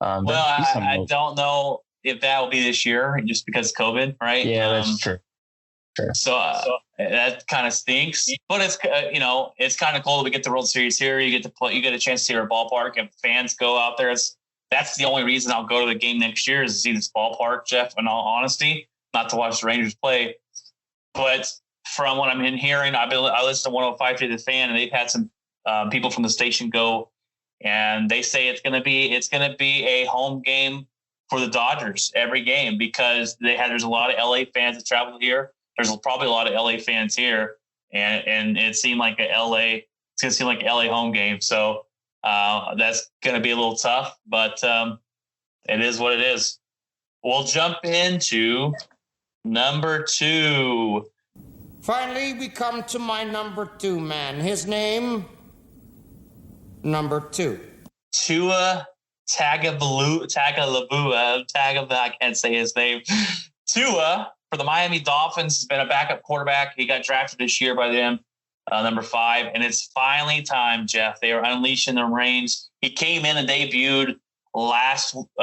I don't know if that will be this year just because of COVID, right? Yeah, that's true. Sure. So that kind of stinks, but it's it's kind of cool to get the World Series here. You get to play, you get a chance to see our ballpark, and fans go out there. That's the only reason I'll go to the game next year is to see this ballpark, Jeff. In all honesty, not to watch the Rangers play, but from what I'm hearing, I listen to 105 to the Fan, and they've had some people from the station go, and they say it's going to be a home game for the Dodgers every game because there's a lot of LA fans that travel here. There's probably a lot of LA fans here, and it seemed like it's going to seem like an LA home game. So that's going to be a little tough, but it is what it is. We'll jump into number 2. Finally, we come to my number 2 man. His name, number 2. Tua Tagovailoa. I can't say his name. Tua, for the Miami Dolphins, has been a backup quarterback. He got drafted this year by them, number 5, and it's finally time, Jeff. They are unleashing their reins. He came in and debuted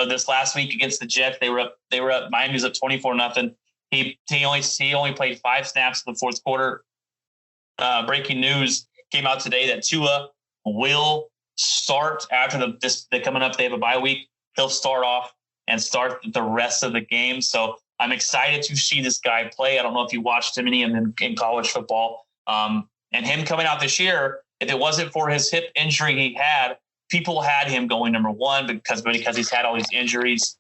this last week against the Jets. They were up. Miami was up 24-0. He only played 5 snaps in the fourth quarter. Breaking news came out today that Tua will start after they coming up. They have a bye week. He'll start off and start the rest of the game. So I'm excited to see this guy play. I don't know if you watched him in college football. And him coming out this year, if it wasn't for his hip injury he had, people had him going number 1 because he's had all these injuries.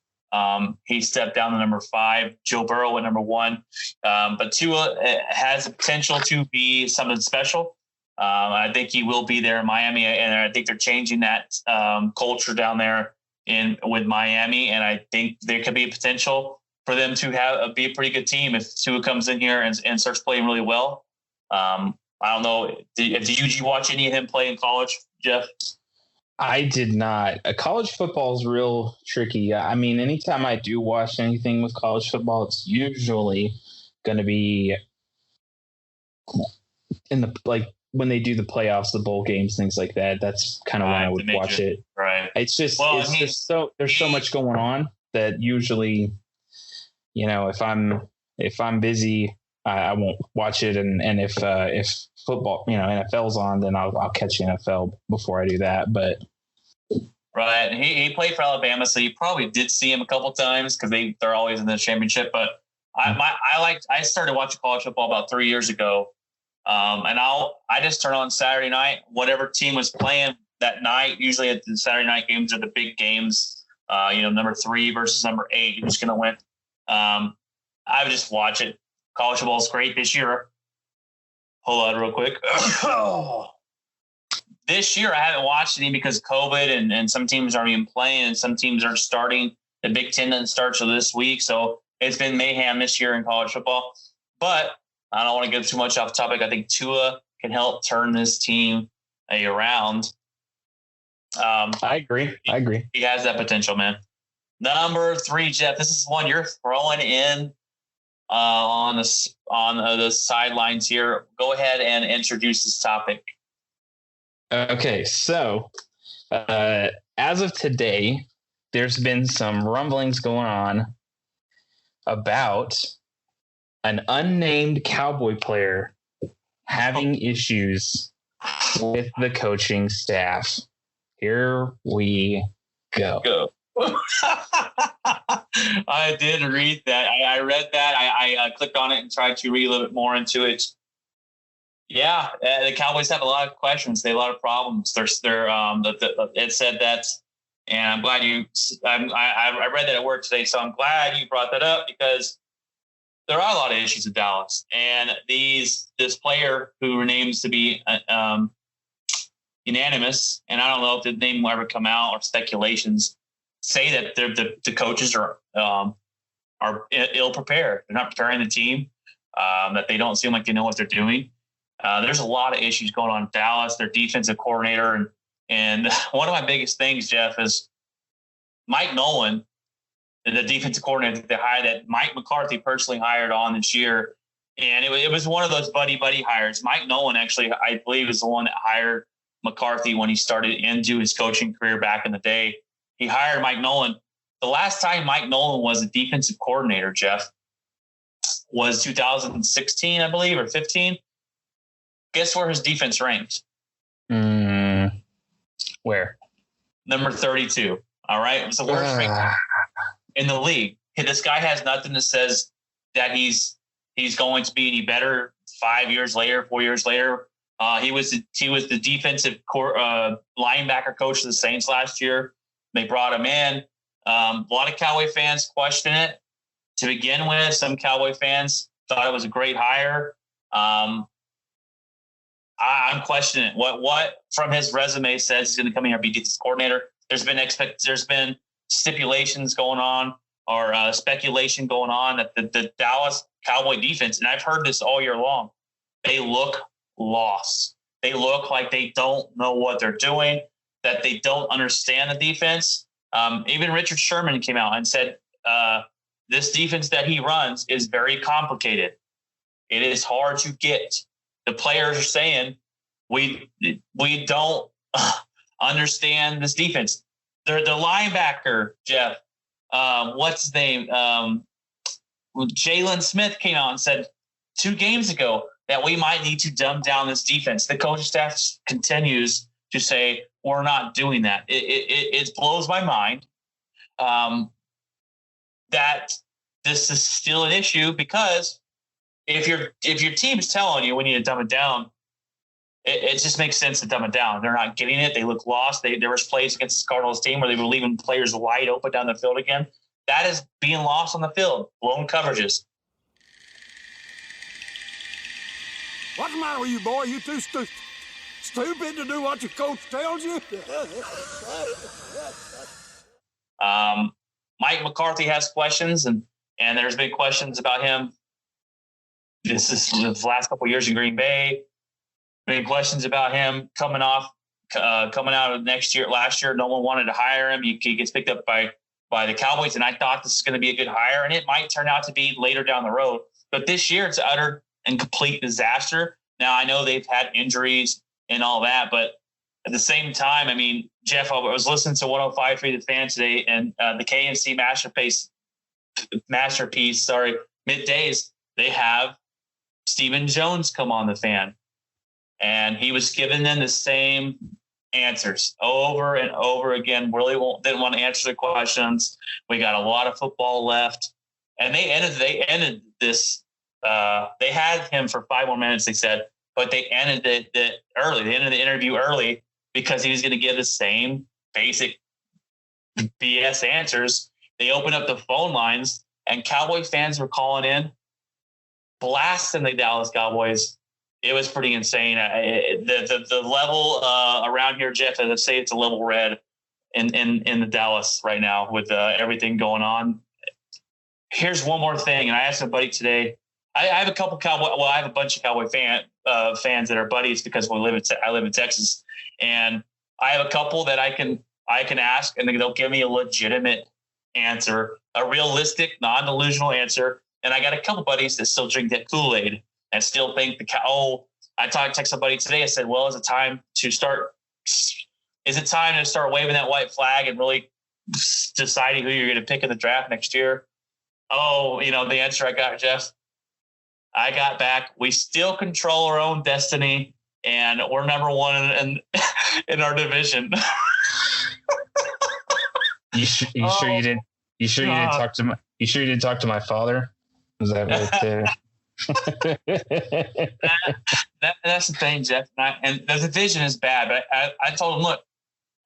He stepped down to number 5. Joe Burrow at number 1. But Tua has the potential to be something special. I think he will be there in Miami, and I think they're changing that culture down there with Miami. And I think there could be a potential for them to be a pretty good team if Tua comes in here and starts playing really well. I don't know. Did you watch any of him play in college, Jeff? I did not. College football is real tricky. I mean, anytime I do watch anything with college football, it's usually going to be when they do the playoffs, the bowl games, things like that. That's kind of when I would watch it. Right. It's just there's so much going on that usually, if I'm if I'm busy, I won't watch it. And if football, NFL's on, then I'll catch NFL before I do that. But right, he played for Alabama, so you probably did see him a couple times because they're always in the championship. But I started watching college football about 3 years ago, and I just turn on Saturday night, whatever team was playing that night. Usually at the Saturday night games are the big games. Number 3 versus number 8, who's going to win? I would just watch it. College football is great this year. Hold on real quick. This year I haven't watched any because of COVID and some teams aren't even playing and some teams are starting. The Big Ten doesn't start till this week. So it's been mayhem this year in college football. But I don't want to get too much off topic. I think Tua can help turn this team around. I agree. He has that potential, man. Number 3, Jeff, this is one you're throwing in on the sidelines here. Go ahead and introduce this topic. Okay, so as of today, there's been some rumblings going on about an unnamed Cowboy player having issues with the coaching staff. Here we go. I did read that. I read that. I clicked on it and tried to read a little bit more into it. Yeah, the Cowboys have a lot of questions. They have a lot of problems. It said that, and I'm glad I read that at work today, so I'm glad you brought that up because there are a lot of issues in Dallas, and this player who names to be unanimous, and I don't know if the name will ever come out or speculations say that the coaches are ill prepared. They're not preparing the team. That they don't seem like they know what they're doing. There's a lot of issues going on in Dallas. Their defensive coordinator and one of my biggest things, Jeff, is Mike Nolan, the defensive coordinator that they hired, that Mike McCarthy personally hired on this year, and it was one of those buddy hires. Mike Nolan actually, I believe, is the one that hired McCarthy when he started into his coaching career back in the day. He hired Mike Nolan. The last time Mike Nolan was a defensive coordinator, Jeff, was 2016, I believe, or 15. Guess where his defense ranked? Where? Number 32. All right. It's the worst ranked in the league. This guy has nothing that says that he's going to be any better 5 years later, 4 years later. He was the defensive linebacker coach of the Saints last year. They brought him in. A lot of Cowboy fans question it. To begin with, some Cowboy fans thought it was a great hire. I'm questioning it. What from his resume says he's going to come in here and be defensive coordinator. There's been stipulations going on or speculation going on that the Dallas Cowboy defense, and I've heard this all year long, they look lost. They look like they don't know what they're doing, that they don't understand the defense. Even Richard Sherman came out and said this defense that he runs is very complicated. It is hard to get. The players are saying we don't understand this defense. The linebacker, Jeff, what's his name? Jalen Smith came out and said 2 games ago that we might need to dumb down this defense. The coaching staff continues to say we're not doing that. It blows my mind that this is still an issue, because if your team's telling you we need to dumb it down, it just makes sense to dumb it down. They're not getting it. They look lost. There was plays against the Cardinals team where they were leaving players wide open down the field again. That is being lost on the field. Blown coverages. What's the matter with you, boy? You too stupid to do what your coach tells you? Mike McCarthy has questions, and there's been questions about him. This is the last couple of years in Green Bay. Big questions about him coming out of last year. No one wanted to hire him. He gets picked up by the Cowboys, and I thought this is going to be a good hire, and it might turn out to be later down the road. But this year, it's utter and complete disaster. Now, I know they've had injuries and all that, but at the same time, I mean, Jeff, I was listening to 105.3 The Fan today, and the KNC masterpiece, middays, they have Stephen Jones come on the fan. And he was giving them the same answers over and over again. Really didn't want to answer the questions. We got a lot of football left. And they ended this. They had him for 5 more minutes, they said, but they ended it early. They ended the interview early because he was going to give the same basic BS answers. They opened up the phone lines, and Cowboy fans were calling in, blasting the Dallas Cowboys. It was pretty insane. The level around here, Jeff, I'd say it's a level red in the Dallas right now with everything going on. Here's one more thing, and I asked a buddy today. I have a couple Cowboy. Well, I have a bunch of Cowboy fans that are buddies because I live in Texas, and I have a couple that I can ask, and they'll give me a legitimate answer, a realistic, non-delusional answer. And I got a couple buddies that still drink that Kool-Aid and still think I texted somebody today. I said, well, is it time to start waving that white flag and really deciding who you're going to pick in the draft next year? Oh, the answer I got, Jeff, I got back. We still control our own destiny, and we're number one in our division. You sure you didn't? You sure you didn't talk to my? You sure you didn't talk to my father? Was that what? That's the thing, Jeff. And the division is bad. But I told him, look,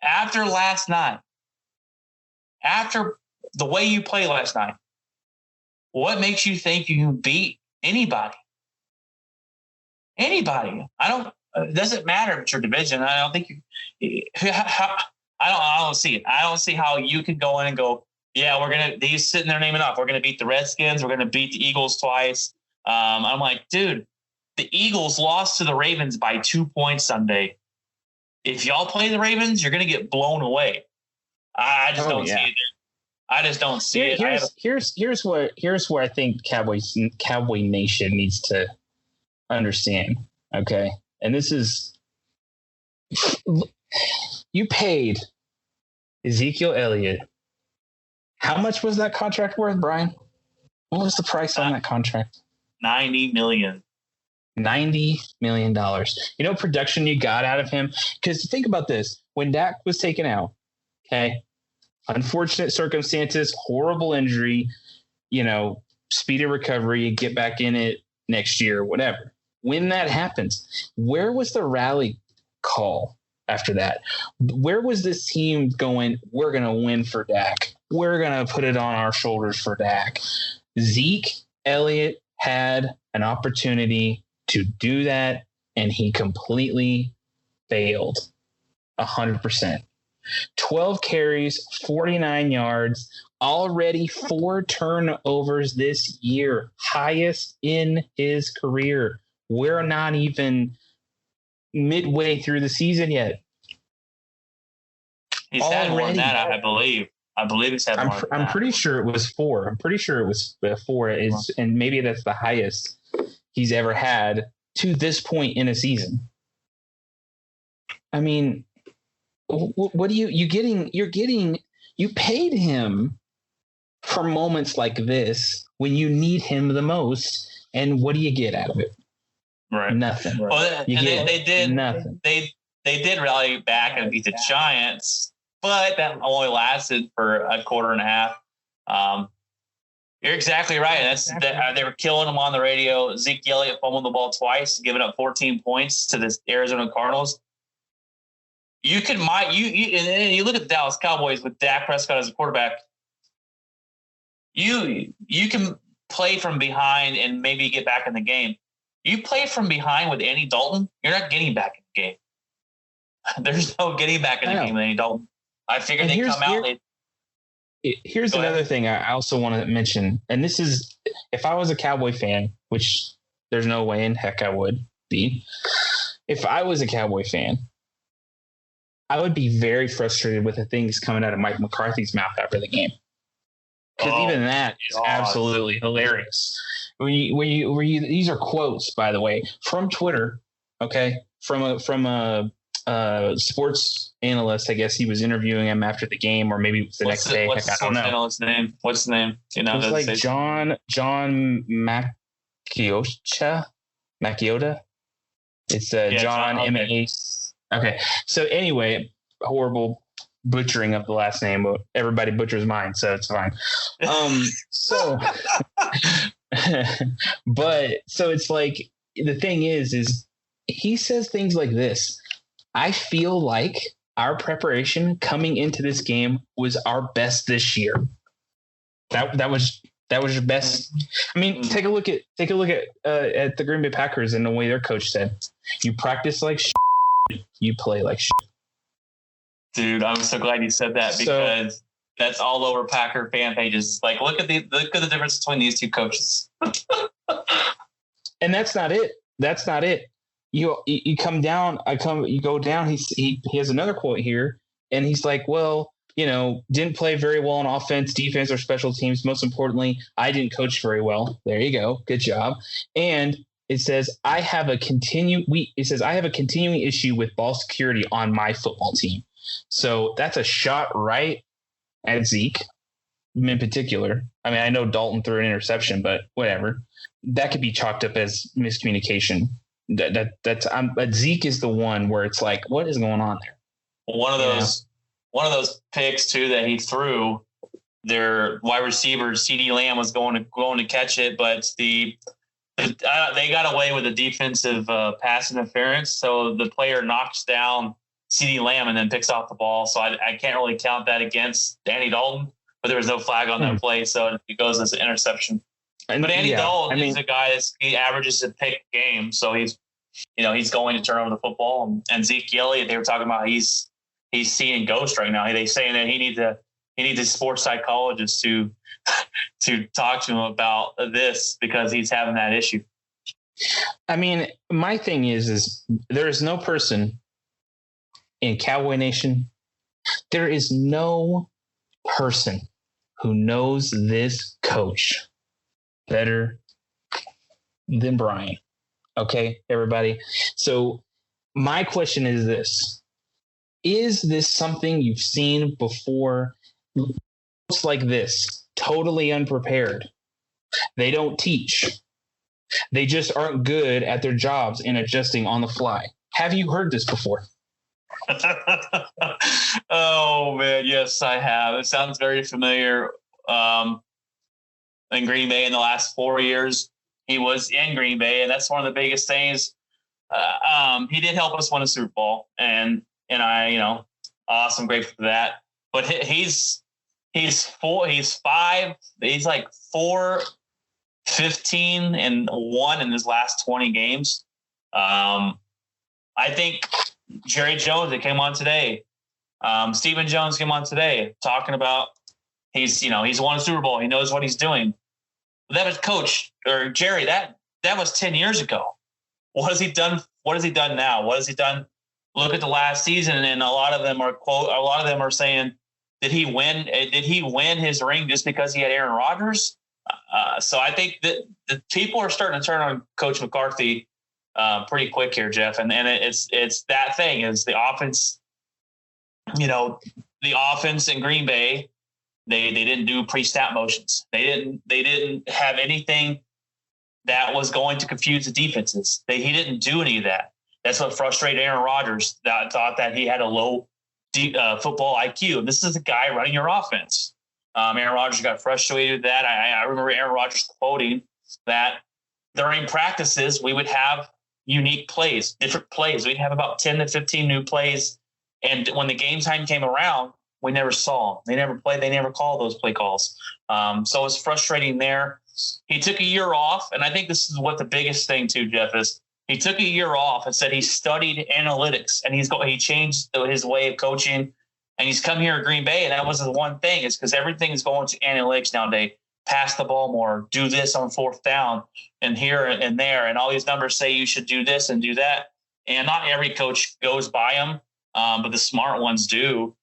after last night, after the way you played last night, what makes you think you can beat anybody? Anybody? It doesn't matter if it's your division. I don't think I don't see it. I don't see how you can go in and go, yeah, he's sitting there naming off. We're going to beat the Redskins. We're going to beat the Eagles twice. I'm like, dude, the Eagles lost to the Ravens by 2 points Sunday. If y'all play the Ravens, you're going to get blown away. I just don't see it. I just don't see it. Here's where I think Cowboy Nation needs to understand. Okay. And this is, you paid Ezekiel Elliott. How much was that contract worth, Brian? What was the price on that contract? $90 million. $90 million. Production you got out of him. Because think about this. When Dak was taken out, okay, unfortunate circumstances, horrible injury, speedy recovery, get back in it next year, whatever. When that happens, where was the rally call after that? Where was this team going, we're going to win for Dak? We're going to put it on our shoulders for Dak. Zeke Elliott had an opportunity to do that, and he completely failed 100%. 12 carries, 49 yards, already 4 turnovers this year, highest in his career. We're not even midway through the season yet. He's had more than that, I believe. I believe he's had more than that. I'm pretty sure it was 4. I'm pretty sure it was 4. And maybe that's the highest he's ever had to this point in a season. I mean, what are you're getting, you paid him for moments like this when you need him the most. And what do you get out of it? Right. Nothing. Well, and they did nothing. They did rally back and beat the Giants, but that only lasted for a quarter and a half. You're exactly right. They were killing them on the radio. Zeke Elliott fumbled the ball twice, giving up 14 points to the Arizona Cardinals. You look at the Dallas Cowboys with Dak Prescott as a quarterback. You can play from behind and maybe get back in the game. You play from behind with Andy Dalton, you're not getting back in the game. There's no getting back in the game with Andy Dalton. I figured they'd come out. Here's another thing I also want to mention, and this is, if I was a Cowboy fan, which there's no way in heck I would be. If I was a Cowboy fan, I would be very frustrated with the things coming out of Mike McCarthy's mouth after the game. Because even that is absolutely hilarious. These are quotes, by the way, from Twitter, okay, from a sports analyst. I guess he was interviewing him after the game, or maybe it was the next day. What's the I don't know. analyst's name? What's the name? You know, it was like John Macchiota. It's John M.A. Okay. So anyway, horrible butchering of the last name. Everybody butchers mine, so it's fine. But so it's like, the thing is he says things like this. I feel like our preparation coming into this game was our best this year. That was your best. I mean, take a look at the Green Bay Packers and the way their coach said, "You practice like shit, you play like shit." Dude, I'm so glad you said that, because that's all over Packer fan pages. Like, look at the difference between these two coaches. And that's not it. That's not it. You come down. You go down. He has another quote here, and he's like, well, didn't play very well on offense, defense, or special teams. Most importantly, I didn't coach very well. There you go. Good job. And it says, I have a continuing issue with ball security on my football team. So that's a shot right at Zeke in particular. I mean, I know Dalton threw an interception, but whatever. That could be chalked up as miscommunication. But Zeke is the one where it's like, what is going on there? One of those picks too that he threw, their wide receiver CeeDee Lamb was going to catch it, but they got away with a defensive pass interference. So the player knocks down CeeDee Lamb and then picks off the ball. So I can't really count that against Andy Dalton, but there was no flag on that play, so it goes as an interception. But Andy Dalton is a guy he averages a pick game, so he's going to turn over the football. And Zeke Elliott, they were talking about he's seeing ghosts right now. They saying that he needs a sports psychologist to talk to him about this, because he's having that issue. I mean, my thing is there is no person in Cowboy Nation, there is no person who knows this coach better than Brian. Okay, everybody. So my question is this. Is this something you've seen before? Looks like this, totally unprepared. They don't teach. They just aren't good at their jobs in adjusting on the fly. Have you heard this before? Oh man, yes, I have. It sounds very familiar. In Green Bay in the last 4 years, he was in Green Bay, and that's one of the biggest things. He did help us win a Super Bowl, and I, awesome, grateful for that. But he's like 4-15-1 in his last 20 games. I think Jerry Jones that came on today, Stephen Jones came on today talking about he's won a Super Bowl. He knows what he's doing. That was Coach or Jerry. That was 10 years ago. What has he done? What has he done now? What has he done? Look at the last season, and a lot of them are saying, did he win his ring just because he had Aaron Rodgers? So I think that the people are starting to turn on Coach McCarthy pretty quick here, Jeff. And it's that thing is the offense. The offense in Green Bay, they didn't do pre-snap motions. They didn't have anything that was going to confuse the defenses. He didn't do any of that. That's what frustrated Aaron Rodgers. That thought that he had a low football IQ. This is a guy running your offense. Aaron Rodgers got frustrated with that. I remember Aaron Rodgers quoting that during practices we would have unique plays, different plays. We'd have about 10 to 15 new plays. And when the game time came around, we never saw them. They never played. They never called those play calls. So it was frustrating there. He took a year off. And I think this is what the biggest thing too, Jeff, is he took a year off and said he studied analytics and he changed his way of coaching. And he's come here at Green Bay. And that was the one thing is because everything is going to analytics nowadays. Pass the ball more, do this on fourth down and here and there. And all these numbers say you should do this and do that. And not every coach goes by them, but the smart ones do.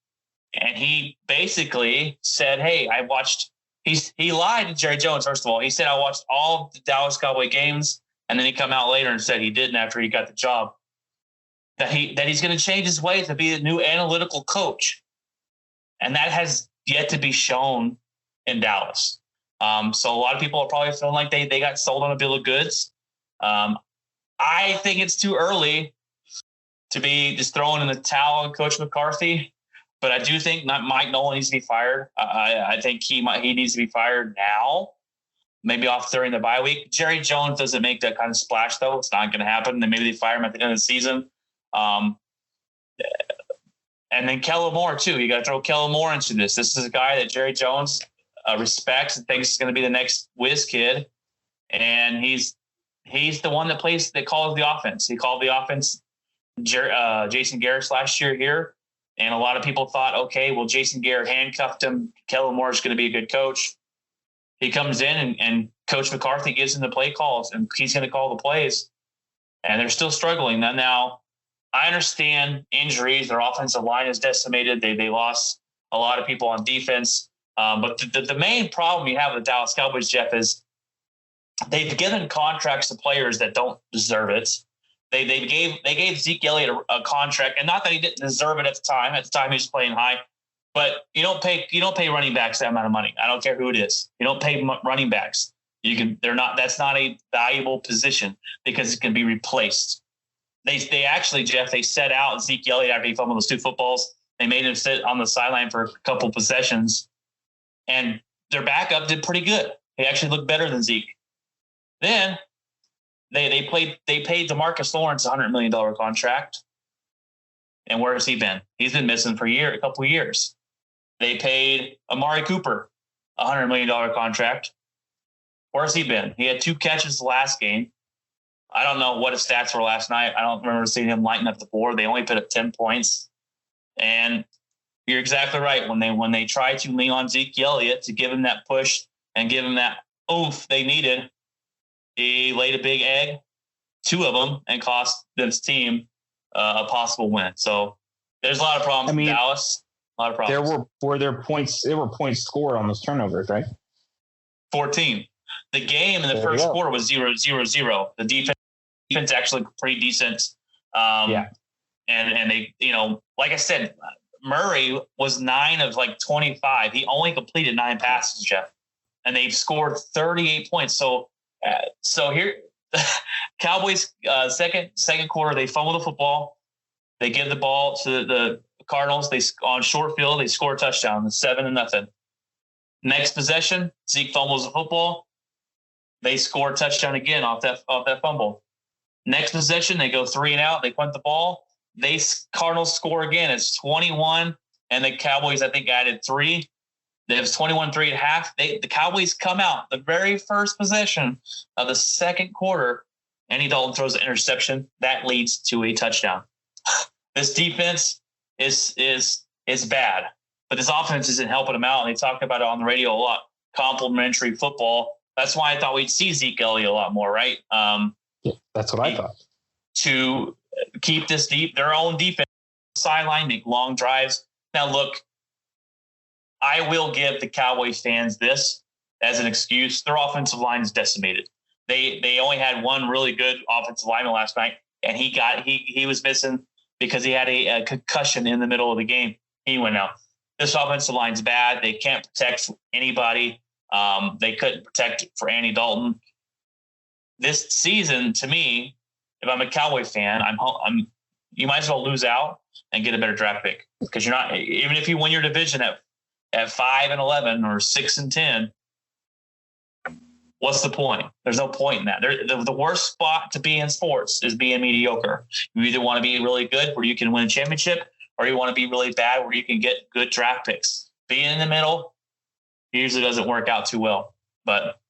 And he basically said, hey, I watched – he lied to Jerry Jones, first of all. He said, I watched all the Dallas Cowboy games, and then he come out later and said he didn't after he got the job. that he's going to change his way to be a new analytical coach, and that has yet to be shown in Dallas. So a lot of people are probably feeling like they got sold on a bill of goods. I think it's too early to be just throwing in the towel on Coach McCarthy, but I do think Mike Nolan needs to be fired. I think he needs to be fired now, maybe off during the bye week. Jerry Jones doesn't make that kind of splash, though. It's not going to happen. Then maybe they fire him at the end of the season. And then Kellen Moore, too. You got to throw Kellen Moore into this. This is a guy that Jerry Jones respects and thinks is going to be the next whiz kid. And he's the one that calls the offense. He called the offense Jason Garrett last year here. And a lot of people thought, okay, well, Jason Garrett handcuffed him. Kellen Moore is going to be a good coach. He comes in and Coach McCarthy gives him the play calls, and he's going to call the plays. And they're still struggling. Now, I understand injuries. Their offensive line is decimated. They lost a lot of people on defense. But the main problem you have with the Dallas Cowboys, Jeff, is they've given contracts to players that don't deserve it. They gave Zeke Elliott a contract, and not that he didn't deserve it at the time. At the time, he was playing high. But you don't pay running backs that amount of money. I don't care who it is. You don't pay running backs. That's not a valuable position because it can be replaced. They actually, Jeff, they set out Zeke Elliott after he fumbled those 2 footballs. They made him sit on the sideline for a couple possessions, and their backup did pretty good. He actually looked better than Zeke. Then they paid DeMarcus Lawrence a $100 million contract. And where has he been? He's been missing for a couple of years. They paid Amari Cooper a $100 million contract. Where's he been? He had 2 catches the last game. I don't know what his stats were last night. I don't remember seeing him lighten up the board. They only put up 10 points. And you're exactly right. When they tried to lean on Zeke Elliott to give him that push and give him that oof they needed, he laid a big egg, 2 of them, and cost this team a possible win. So there's a lot of problems in Dallas. A lot of problems. There were points scored on those turnovers, right? 14. The game in the first quarter was 0-0-0. The defense actually pretty decent. And they, like I said, Murray was 9 of 25. He only completed 9 passes, Jeff, and they've scored 38 points. So here, Cowboys second quarter, they fumble the football. They give the ball to the Cardinals. They on short field, they score a touchdown, 7-0. Next possession, Zeke fumbles the football. They score a touchdown again off that fumble. Next possession, they go 3 and out. They punt the ball. Cardinals score again. It's 21, and the Cowboys, I think, added 3. It was 21-3 at half. The Cowboys come out the very first possession of the second quarter. Andy Dalton throws an interception that leads to a touchdown. This defense is bad, but this offense isn't helping them out. And they talk about it on the radio a lot. Complementary football. That's why I thought we'd see Zeke Elliott a lot more, right? That's what I thought. To keep their own defense sideline, make long drives. Now, look, I will give the Cowboys fans this as an excuse. Their offensive line is decimated. They only had one really good offensive lineman last night, and he was missing because he had a concussion in the middle of the game. He went out. This offensive line's bad. They can't protect anybody. They couldn't protect for Andy Dalton. This season, to me, if I'm a Cowboy fan, you might as well lose out and get a better draft pick because you're not, even if you win your division at 5-11 or 6-10, what's the point? There's no point in that. The worst spot to be in sports is being mediocre. You either want to be really good where you can win a championship, or you want to be really bad where you can get good draft picks. Being in the middle usually doesn't work out too well. But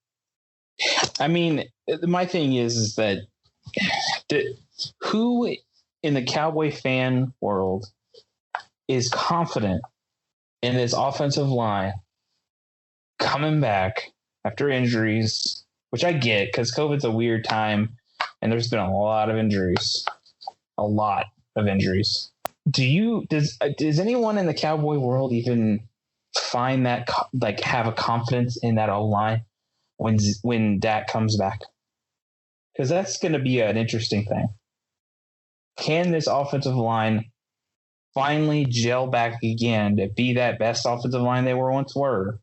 I mean, my thing is that who in the Cowboy fan world is confident in this offensive line coming back after injuries, which I get because COVID's a weird time and there's been a lot of injuries. Does anyone in the Cowboy world even find that have a confidence in that O-line when Dak comes back? Because that's going to be an interesting thing. can this offensive line finally gel back again to be that best offensive line they once were?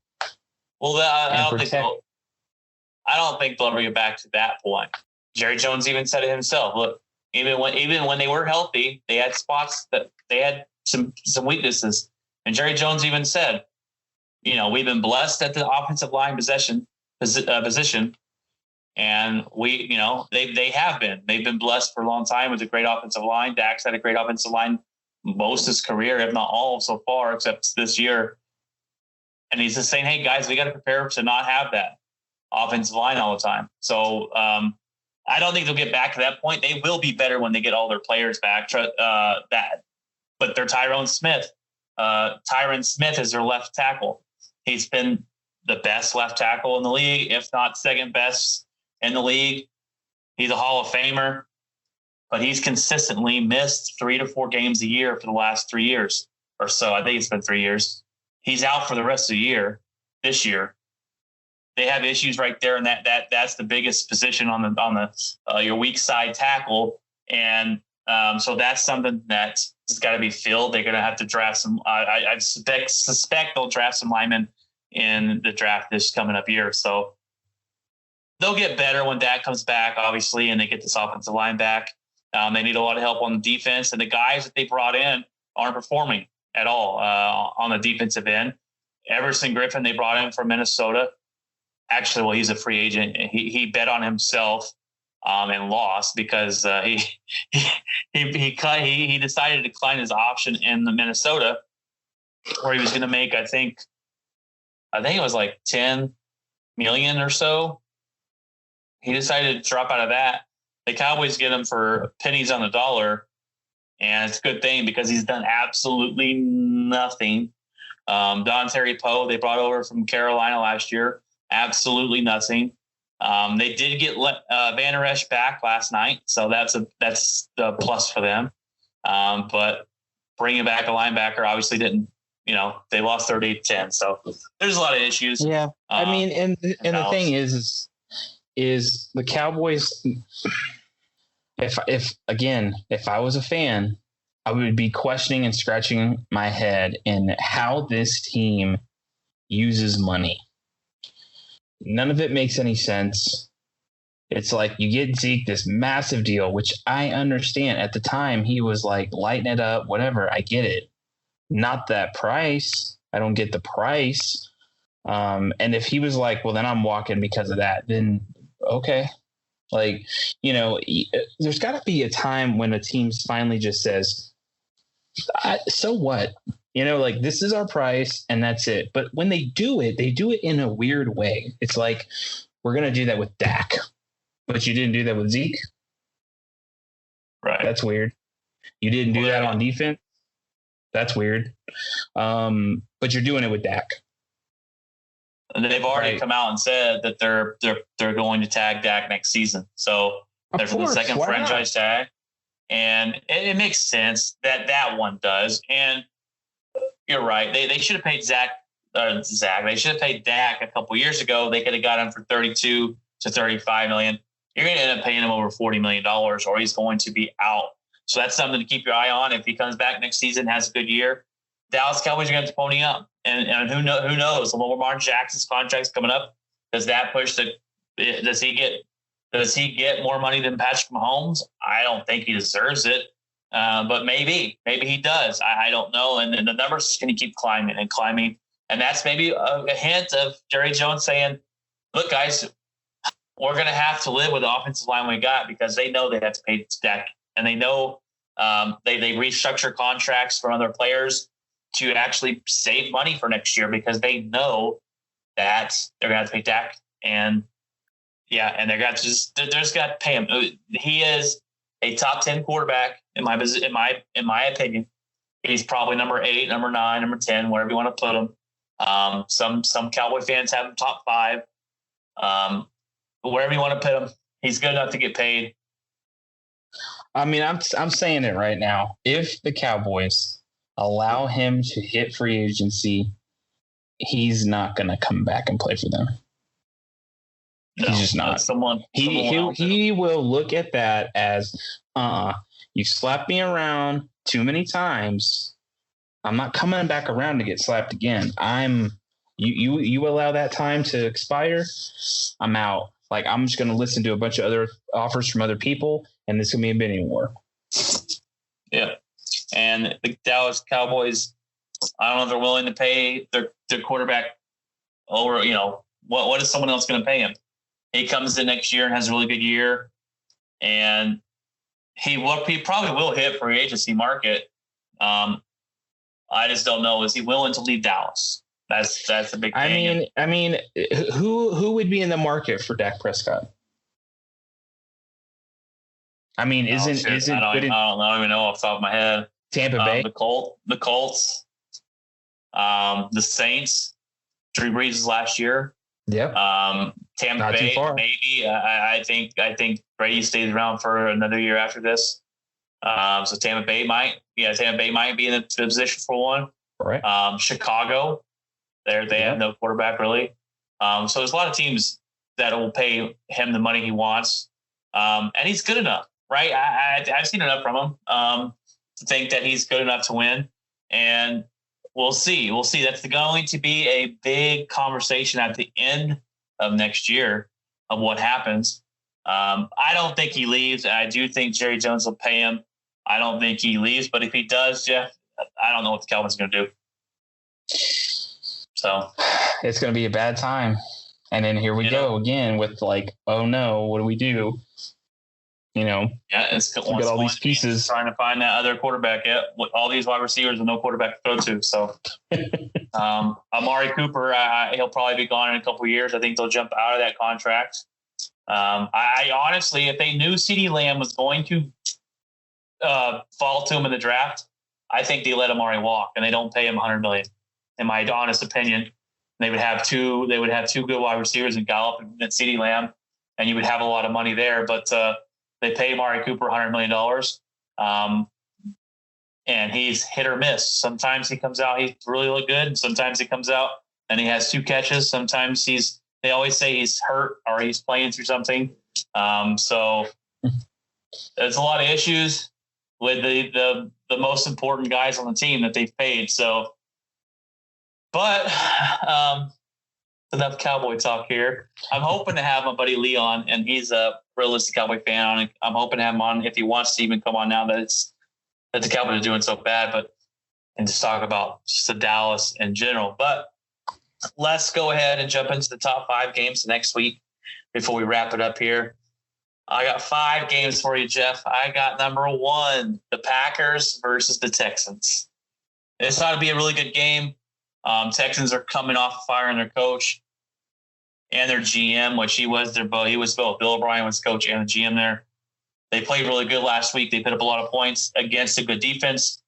Well, I don't think they'll ever get back to that point. Jerry Jones even said it himself. Look, even when they were healthy, they had spots that they had some weaknesses. And Jerry Jones even said, we've been blessed at the offensive line position, and they have been. They've been blessed for a long time with a great offensive line. Dak's had a great offensive line most of his career, if not all so far, except this year. And he's just saying, hey, guys, we got to prepare to not have that offensive line all the time. So I don't think they'll get back to that point. They will be better when they get all their players back. But they're Tyron Smith. Tyron Smith is their left tackle. He's been the best left tackle in the league, if not second best in the league. He's a Hall of Famer, but he's consistently missed 3 to 4 games a year for the last 3 years or so. I think it's been 3 years. He's out for the rest of the year. This year, they have issues right there, and that's the biggest position on the your weak side tackle, and so that's something that has got to be filled. They're going to have to draft some. I suspect they'll draft some linemen in the draft this coming up year. So they'll get better when Dak comes back, obviously, and they get this offensive line back. They need a lot of help on the defense, and the guys that they brought in aren't performing at all on the defensive end. Everson Griffin, they brought in from Minnesota. Actually, well, he's a free agent. He bet on himself and lost because he decided to decline his option in the Minnesota, where he was going to make, I think it was like $10 million or so. He decided to drop out of that. The Cowboys get him for pennies on the dollar, and it's a good thing because he's done absolutely nothing. Don Terry Poe, they brought over from Carolina last year, absolutely nothing. They did get Van Der Esch back last night, so that's a plus for them. But bringing back a linebacker obviously didn't. They lost 38-10, so there's a lot of issues. Yeah, I mean, and the thing is the Cowboys. If I was a fan, I would be questioning and scratching my head in how this team uses money. None of it makes any sense. It's like you get Zeke this massive deal, which I understand. At the time, he was like lighting it up, whatever. I get it. Not that price. I don't get the price. And if he was like, well, then I'm walking because of that, then okay. Like, there's got to be a time when a team finally just says, so what? Like, this is our price and that's it. But when they do it in a weird way. It's like, we're going to do that with Dak, but you didn't do that with Zeke. Right. That's weird. You didn't do that on defense. That's weird. But you're doing it with Dak. And they've already come out and said that they're going to tag Dak next season. So there's the second franchise tag. And it makes sense that one does. And you're right. They should have paid Zach. They should have paid Dak a couple years ago. They could have got him for $32 to $35 million. You're going to end up paying him over $40 million, or he's going to be out. So that's something to keep your eye on. If he comes back next season, has a good year, Dallas Cowboys are going to have to pony up. And who knows? Lamar Jackson's contract's coming up. Does that push does he get more money than Patrick Mahomes? I don't think he deserves it. But maybe he does. I don't know. And the numbers are going to keep climbing and climbing. And that's maybe a hint of Jerry Jones saying, look, guys, we're going to have to live with the offensive line we got, because they know they have to pay Dak. And they know they restructure contracts for other players to actually save money for next year, because they know that they're going to have to pay Dak. And they're going to just pay him. He is a top 10 quarterback in my opinion. He's probably number 8, number 9, number 10, wherever you want to put him. Some Cowboy fans have him top 5. Wherever you want to put him, he's good enough to get paid. I mean, I'm saying it right now. If the Cowboys allow him to hit free agency, he's not going to come back and play for them. He's just not. Someone he will look at that as, you slapped me around too many times. I'm not coming back around to get slapped again. You allow that time to expire, I'm out. Like, I'm just going to listen to a bunch of other offers from other people, and this is going to be a bidding war. Yeah. And the Dallas Cowboys, I don't know if they're willing to pay their quarterback over, what is someone else going to pay him? He comes in next year and has a really good year, and he probably will hit free agency market. I just don't know. Is he willing to leave Dallas? That's a big thing. I mean, who would be in the market for Dak Prescott? I mean, I don't even know off the top of my head. Tampa Bay, the Colts, the Saints. Drew Brees last year. Yep. Tampa Not Bay, too far. maybe. I think Brady stays around for another year after this. So Tampa Bay might be in the position for one. Right. Chicago, they have no quarterback really. So there's a lot of teams that will pay him the money he wants, and he's good enough, right? I've seen enough from him to think that he's good enough to win, and we'll see. That's going to be a big conversation at the end of next year of what happens. I don't think he leaves. I do think Jerry Jones will pay him. I don't think he leaves, but if he does, Jeff, I don't know what the Cowboys are going to do. So it's going to be a bad time. And then here we go again with like, oh no, what do we do? Yeah, it's we got all these pieces trying to find that other quarterback. Yeah, with all these wide receivers with no quarterback to throw to. So, Amari Cooper, he'll probably be gone in a couple of years. I think they'll jump out of that contract. I honestly, if they knew CeeDee Lamb was going to fall to him in the draft, I think they let Amari walk and they don't pay him $100 million. In my honest opinion, they would have two good wide receivers in Gallup and CeeDee Lamb, and you would have a lot of money there. But they pay Amari Cooper $100 million, and he's hit or miss. Sometimes he comes out, he really look good. Sometimes he comes out and he has 2 catches. Sometimes they always say he's hurt or he's playing through something. So there's a lot of issues with the most important guys on the team that they've paid. So, but enough Cowboy talk here. I'm hoping to have my buddy Leon, and he's a realistic Cowboy fan. I'm hoping to have him on if he wants to even come on now that the Cowboys are doing so bad, and just talk about just the Dallas in general. But let's go ahead and jump into the top 5 games next week before we wrap it up here. I got 5 games for you, Jeff. I got number 1, the Packers versus the Texans. This ought to be a really good game. Texans are coming off firing their coach and their GM, which he was both. Bill O'Brien was coach and the GM there. They played really good last week. They put up a lot of points against a good defense.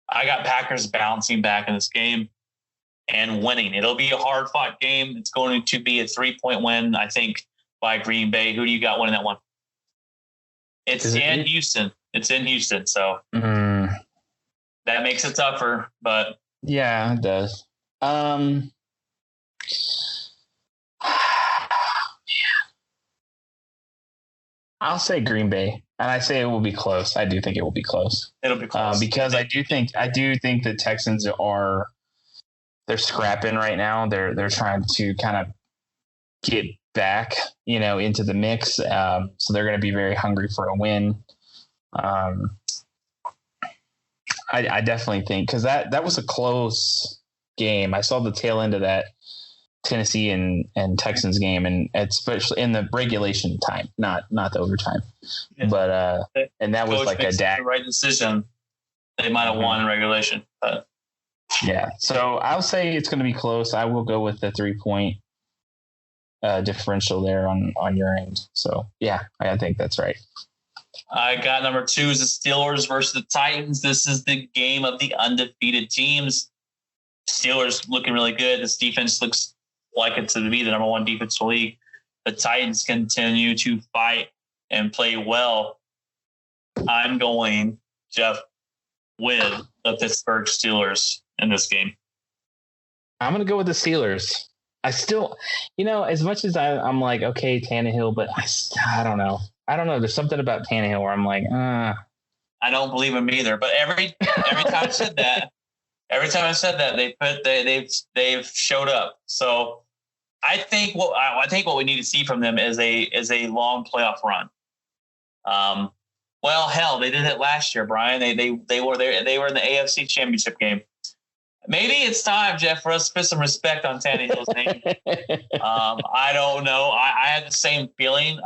I got Packers bouncing back in this game and winning. It'll be a hard-fought game. It's going to be a 3-point win, I think, by Green Bay. Who do you got winning that one? It's in Houston. It's in Houston, so that makes it tougher. But yeah, it does. I'll say Green Bay, and I say it will be close. I do think it will be close. It'll be close because I do think the Texans they're scrapping right now. They're trying to kind of get back, into the mix. So they're going to be very hungry for a win. I definitely think because that was a close game. I saw the tail end of that Tennessee and Texans game, and especially in the regulation time, not the overtime. Yeah. But and that was like a the right decision. They might have won in regulation, but yeah. So I'll say it's going to be close. I will go with the 3-point differential there on your end. So yeah, I think that's right. I got number 2 is the Steelers versus the Titans. This is the game of the undefeated teams. Steelers looking really good. This defense looks like it's to be the number 1 defense in the league. The Titans continue to fight and play well. I'm going, Jeff, with the Pittsburgh Steelers in this game. I'm going to go with the Steelers. I still, as much as I'm like, okay, Tannehill, but I don't know. I don't know. There's something about Tannehill where I'm like, I don't believe him either. But every time I said that, they've showed up. So I think what we need to see from them is a long playoff run. Well, hell, they did it last year, Brian. They were there. They were in the AFC Championship game. Maybe it's time, Jeff, for us to put some respect on Tannehill's name. I don't know. I had the same feeling.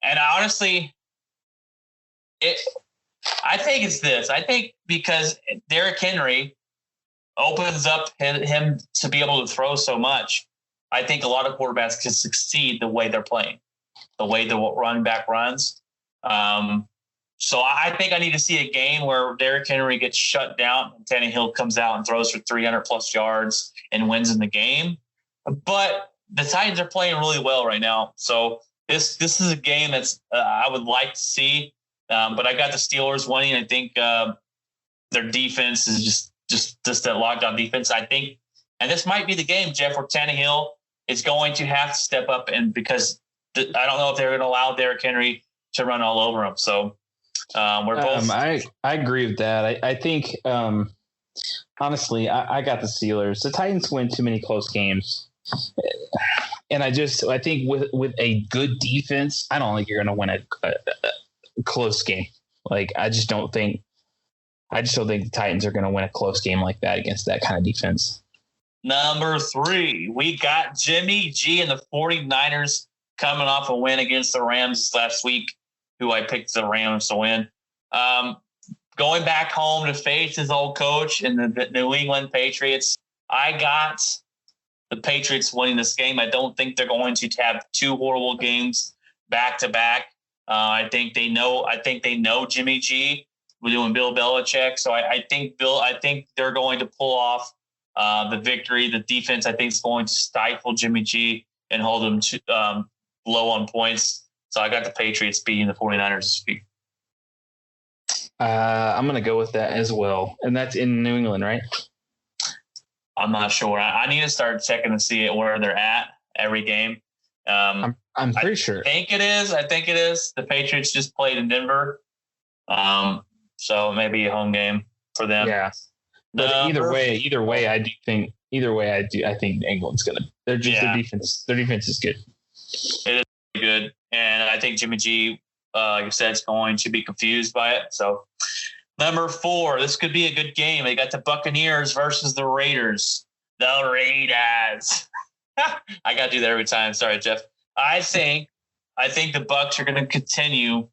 And honestly, I think it's this. I think because Derrick Henry opens up him to be able to throw so much, I think a lot of quarterbacks can succeed the way they're playing, the way the running back runs. So I think I need to see a game where Derrick Henry gets shut down and Tannehill comes out and throws for 300+ yards and wins in the game. But the Titans are playing really well right now. So this is a game that's I would like to see. But I got the Steelers winning. I think their defense is just that lockdown defense. I think, and this might be the game, Jeff, where Tannehill is going to have to step up, and because I don't know if they're going to allow Derrick Henry to run all over him. So we're both. I agree with that. I think honestly, I got the Steelers. The Titans win too many close games, and I think with a good defense, I don't think you're going to win a close game. Like I just don't think the Titans are going to win a close game like that against that kind of defense. Number 3, we got Jimmy G and the 49ers coming off a win against the Rams last week, who I picked the Rams to win. Going back home to face his old coach in the New England Patriots. I got the Patriots winning this game. I don't think they're going to have 2 horrible games back to back. I think they know Jimmy G. We're doing Bill Belichick. So I think they're going to pull off the victory. The defense, I think, is going to stifle Jimmy G and hold him to, low on points. So I got the Patriots beating the 49ers this week. I'm going to go with that as well. And that's in New England, right? I'm not sure. I need to start checking to see where they're at every game. I'm pretty sure. I think it is. The Patriots just played in Denver. So maybe a home game for them. Yeah. But either way, I think England's going to, their defense is good. It is good. And I think Jimmy G, like I said, is going to be confused by it. So number 4, this could be a good game. They got the Buccaneers versus the Raiders. The Raiders. I got to do that every time. Sorry, Jeff. I think the Bucs are going to continue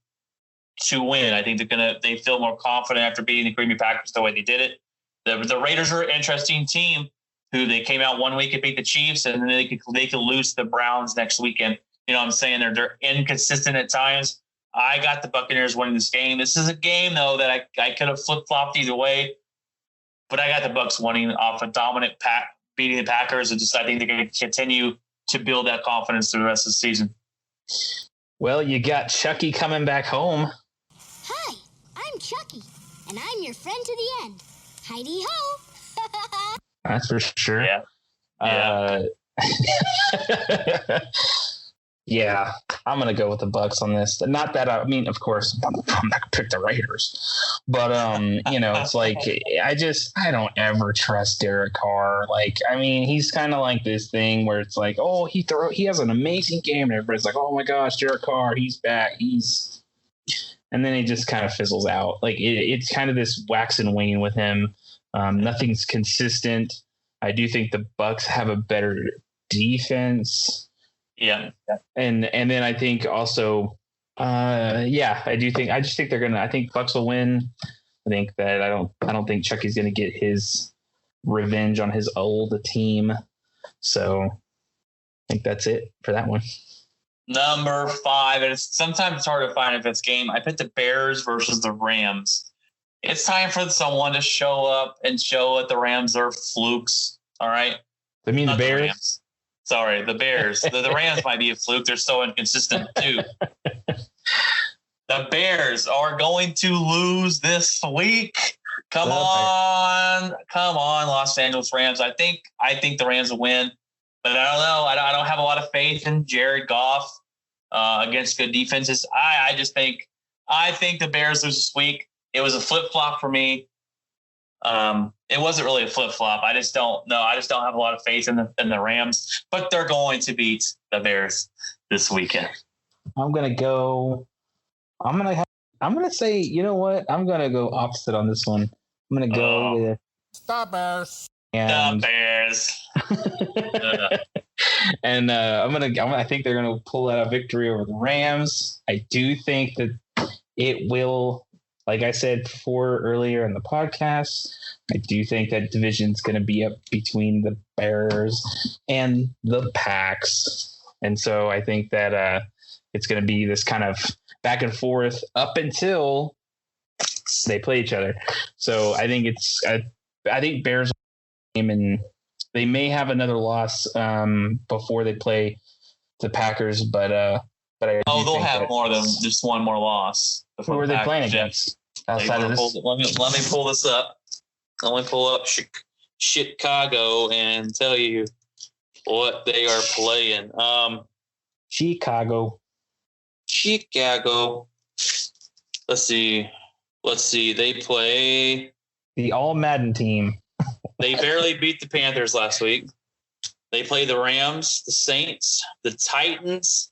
to win. I think they feel more confident after beating the Green Bay Packers the way they did it. The Raiders are an interesting team who they came out one week and beat the Chiefs, and then they could lose the Browns next weekend. You know what I'm saying? They're inconsistent at times. I got the Buccaneers winning this game. This is a game, though, that I could have flip-flopped either way, but I got the Bucs winning off a dominant beating the Packers, and I think they're going to continue to build that confidence through the rest of the season. Well, you got Chucky coming back home. Hi, I'm Chucky, and I'm your friend to the end. Heidi-ho! That's for sure. Yeah. Yeah, I'm going to go with the Bucs on this. Not that of course, I'm not going to pick the Raiders. But, it's like I don't ever trust Derek Carr. Like, he's kind of like this thing where it's like, oh, he has an amazing game. And everybody's like, oh, my gosh, Derek Carr, he's back. And then he just kind of fizzles out. Like, it's kind of this wax and wane with him. Nothing's consistent. I do think the Bucs have a better defense. Yeah. And then I think also, I just think I think Bucs will win. I think that I don't think Chucky's going to get his revenge on his old team. So I think that's it for that one. Number 5, and sometimes it's hard to find if it's game. I picked the Bears versus the Rams. It's time for someone to show up and show that the Rams are flukes. All right. I mean, the Bears. Rams. Sorry, the Bears. the Rams might be a fluke. They're so inconsistent too. The Bears are going to lose this week. Come on, Los Angeles Rams. I think the Rams will win, but I don't know. I don't have a lot of faith in Jared Goff against good defenses. I think the Bears lose this week. It was a flip flop for me. It wasn't really a flip flop. I just don't know. I just don't have a lot of faith in the Rams, but they're going to beat the Bears this weekend. I'm gonna say, you know what? I'm gonna go opposite on this one. I'm gonna go with The Bears. The Bears. And I think they're gonna pull out a victory over the Rams. I do think that it will, like I said before earlier in the podcast, I do think that division's gonna be up between the Bears and the Packs. And so I think that it's gonna be this kind of back and forth up until they play each other. So I think I think Bears game, and they may have another loss before they play the Packers, but they'll have more than just one more loss. Who are they playing against outside of this? Let me pull this up. Let me pull up Chicago and tell you what they are playing. Chicago. Let's see. They play the All Madden team. They barely beat the Panthers last week. They play the Rams, the Saints, the Titans,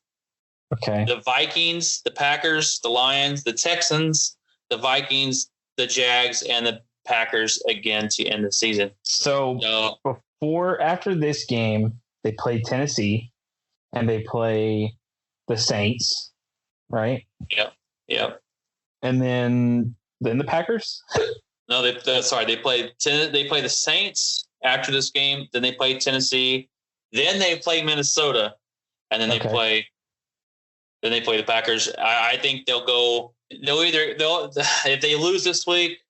the Vikings, the Packers, the Lions, the Texans, the Vikings, the Jags, and the Packers again to end the season. So after this game, they play Tennessee and they play the Saints. Right. Yep. And then the Packers. No, they play the Saints after this game. Then they play Tennessee. Then they play Minnesota, and then they play the Packers. I think they'll if they lose this week,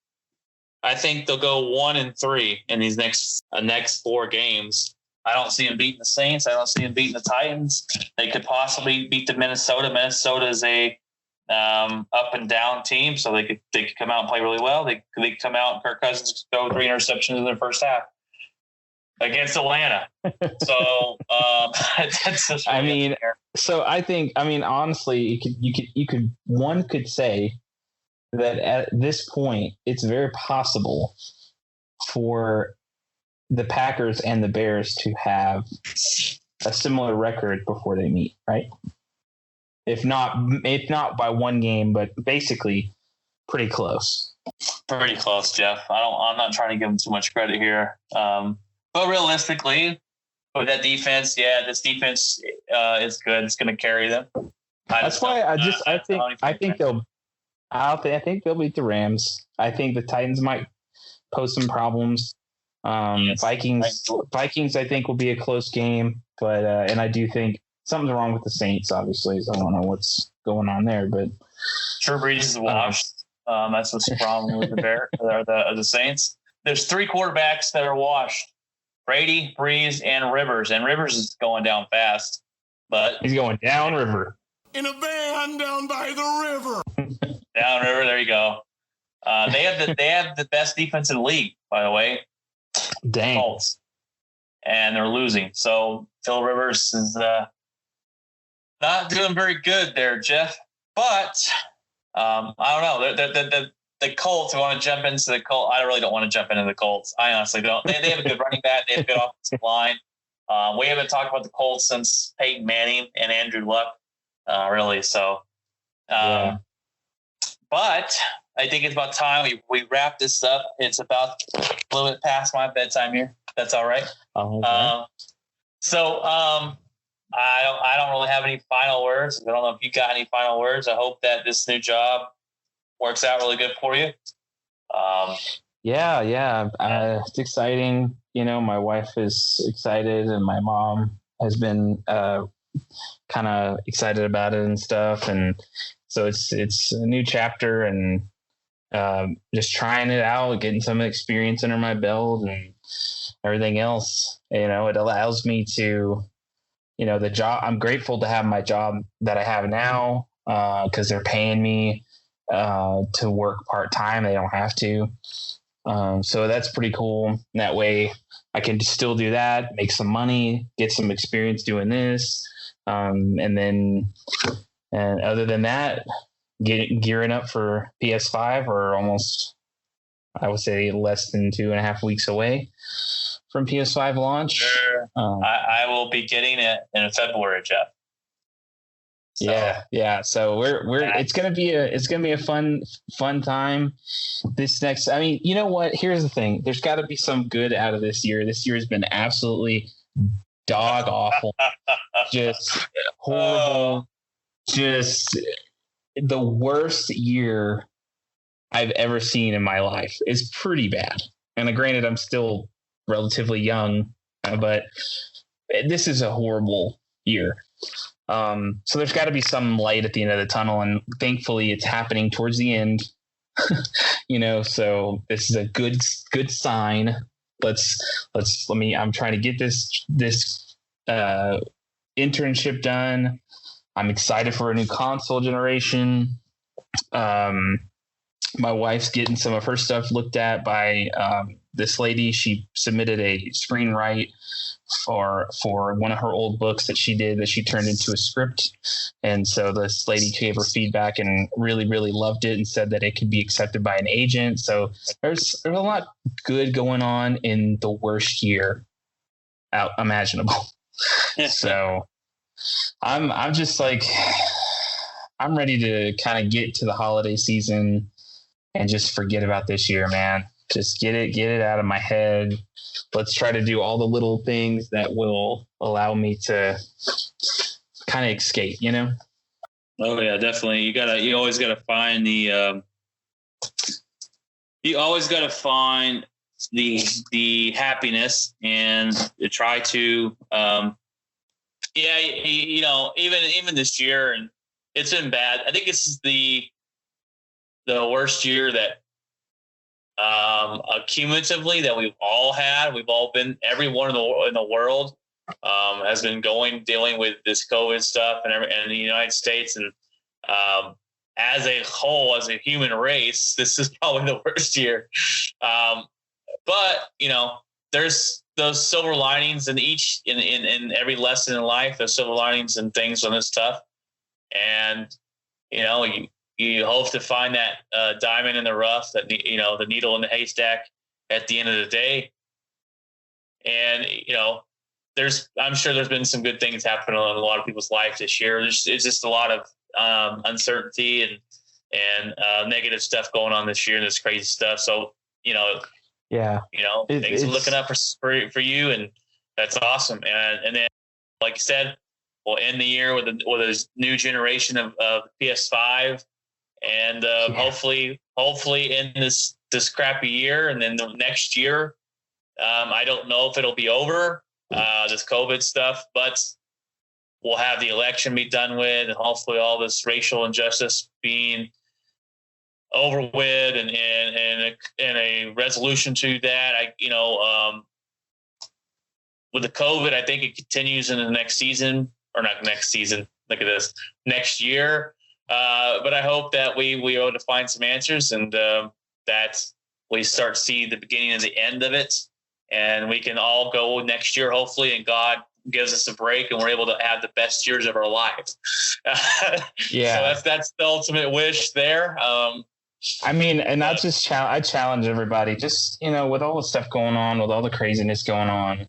I think they'll go 1-3 in these next 4 games. I don't see them beating the Saints. I don't see them beating the Titans. They could possibly beat the Minnesota. Minnesota is a up and down team, so they could come out and play really well. They could come out and Kirk Cousins throw 3 interceptions in their first half against Atlanta. So that's just really honestly, one could say that at this point, it's very possible for the Packers and the Bears to have a similar record before they meet, right? If not by 1 game, but basically pretty close. Pretty close, Jeff. I'm not trying to give them too much credit here. But realistically, with that defense, this defense is good. It's going to carry them. I think they'll beat the Rams. I think the Titans might pose some problems. Vikings, I think, will be a close game, but and I do think something's wrong with the Saints. Obviously, so I don't know what's going on there, but Drew Brees is washed. That's what's the problem with the Bears or the Saints. There's 3 quarterbacks that are washed: Brady, Brees, and Rivers. And Rivers is going down fast, but he's going down river in a van down by the river. Down river. There you go. They have the best defense in the league, by the way. Dang. Colts. And they're losing. So Phil Rivers is not doing very good there, Jeff. But I don't know. The Colts, I want to jump into the Colts. I really don't want to jump into the Colts. I honestly don't. They have a good running back. They have a good offensive line. We haven't talked about the Colts since Peyton Manning and Andrew Luck, really. So, but I think it's about time we wrap this up. It's about a little bit past my bedtime here. That's all right. Okay. I don't really have any final words. I don't know if you got any final words. I hope that this new job works out really good for you. Yeah. It's exciting. My wife is excited, and my mom has been kind of excited about it and stuff. And so it's a new chapter, and just trying it out, getting some experience under my belt and everything else. It allows me to, the job. I'm grateful to have my job that I have now because they're paying me to work part-time. They don't have to. So that's pretty cool. That way I can still do that, make some money, get some experience doing this. And other than that, gearing up for PS5, or almost, I would say, less than 2.5 weeks away from PS5 launch. Sure. I will be getting it in February, Jeff. So. Yeah. So it's gonna be a fun time. This next, I mean, you know what? Here's the thing. There's got to be some good out of this year. This year has been absolutely dog awful, just horrible, just the worst year I've ever seen in my life. It's pretty bad. And granted, I'm still relatively young, but this is a horrible year. So there's got to be some light at the end of the tunnel, and thankfully it's happening towards the end. So this is a good sign. I'm trying to get this internship done. I'm excited for a new console generation. My wife's getting some of her stuff looked at by this lady. She submitted a screenwrite for one of her old books that she did, that she turned into a script. And so this lady gave her feedback and really, really loved it, and said that it could be accepted by an agent. So there's a lot good going on in the worst year out imaginable. So I'm just like, I'm ready to kind of get to the holiday season and just forget about this year, man. Just get it out of my head. Let's try to do all the little things that will allow me to kind of escape, Oh yeah, definitely. You always gotta find the happiness, and try to, even this year, and it's been bad. I think this is the worst year that, cumulatively, that we've all had. We've all been, everyone in the world has been dealing with this COVID stuff, and in the United States, and as a whole, as a human race, this is probably the worst year. But there's those silver linings in every lesson in life. There's silver linings and things on this stuff, and you hope to find that diamond in the rough, that the needle in the haystack at the end of the day. And I'm sure there's been some good things happening in a lot of people's life this year. It's just a lot of uncertainty and negative stuff going on this year, and this crazy stuff. So things are looking up for you, and that's awesome. And then, like you said, we'll end the year with a new generation of PS5. And hopefully in this crappy year, and then the next year, I don't know if it'll be over, this COVID stuff, but we'll have the election be done with, and hopefully all this racial injustice being over with, and a resolution to that. With the COVID, I think it continues into the next season, or not next season. Look at this, next year. But I hope that we are able to find some answers, and that we start to see the beginning and the end of it, and we can all go next year, hopefully, and God gives us a break, and we're able to have the best years of our lives. Yeah. So that's the ultimate wish there. I mean, and I challenge everybody, just, with all the stuff going on, with all the craziness going on,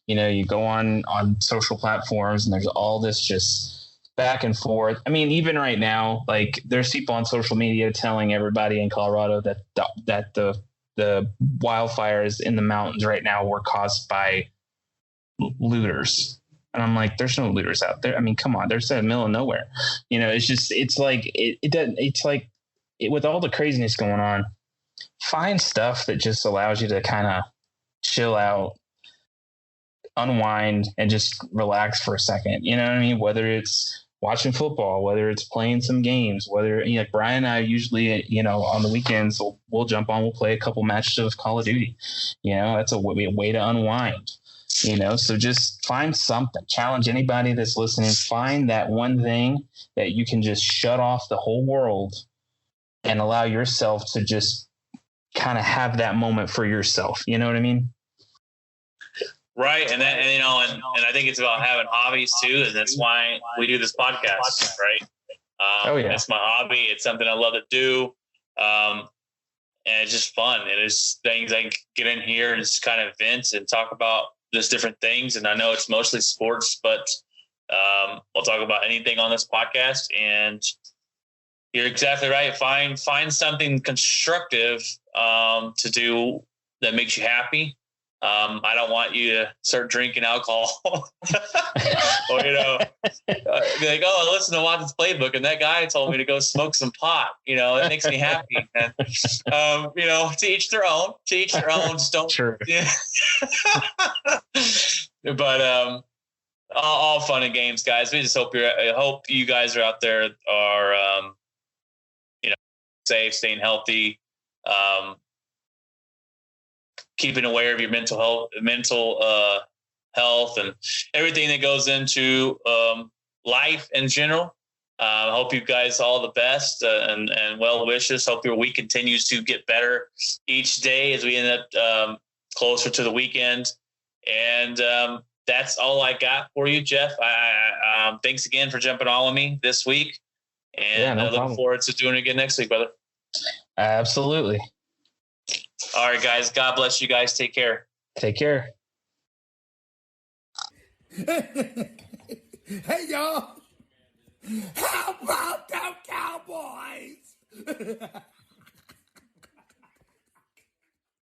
you go on social platforms, and there's all this just back and forth. I mean, even right now, like, there's people on social media telling everybody in Colorado that the wildfires in the mountains right now were caused by looters. And I'm like, there's no looters out there. I mean, come on, they're in the middle of nowhere. With all the craziness going on, find stuff that just allows you to kind of chill out, unwind, and just relax for a second. You know what I mean? Whether it's watching football, whether it's playing some games, whether, like Brian and I usually, on the weekends, we'll jump on, we'll play a couple matches of Call of Duty. That's a way to unwind. So just find something. Challenge anybody that's listening. Find that one thing that you can just shut off the whole world and allow yourself to just kind of have that moment for yourself. You know what I mean? Right. And I think it's about having hobbies too. And that's why we do this podcast, right? It's my hobby. It's something I love to do. And it's just fun. And it's things I can get in here and just kind of vent and talk about just different things. And I know it's mostly sports, but we'll talk about anything on this podcast. And you're exactly right. Find something constructive to do that makes you happy. I don't want you to start drinking alcohol or, be like, oh, listen to Watson's Playbook. And that guy told me to go smoke some pot. It makes me happy. And, to each their own, just don't. Sure. Yeah. But all fun and games, guys. We just hope you guys are out there are, safe, staying healthy, keeping aware of your mental health and everything that goes into life in general. I hope you guys all the best and well wishes. Hope your week continues to get better each day as we end up closer to the weekend. And that's all I got for you, Jeff. Thanks again for jumping on with me this week. And I look forward to doing it again next week, brother. Absolutely. All right, guys. God bless you guys. Take care. Take care. Hey, y'all. How about them Cowboys?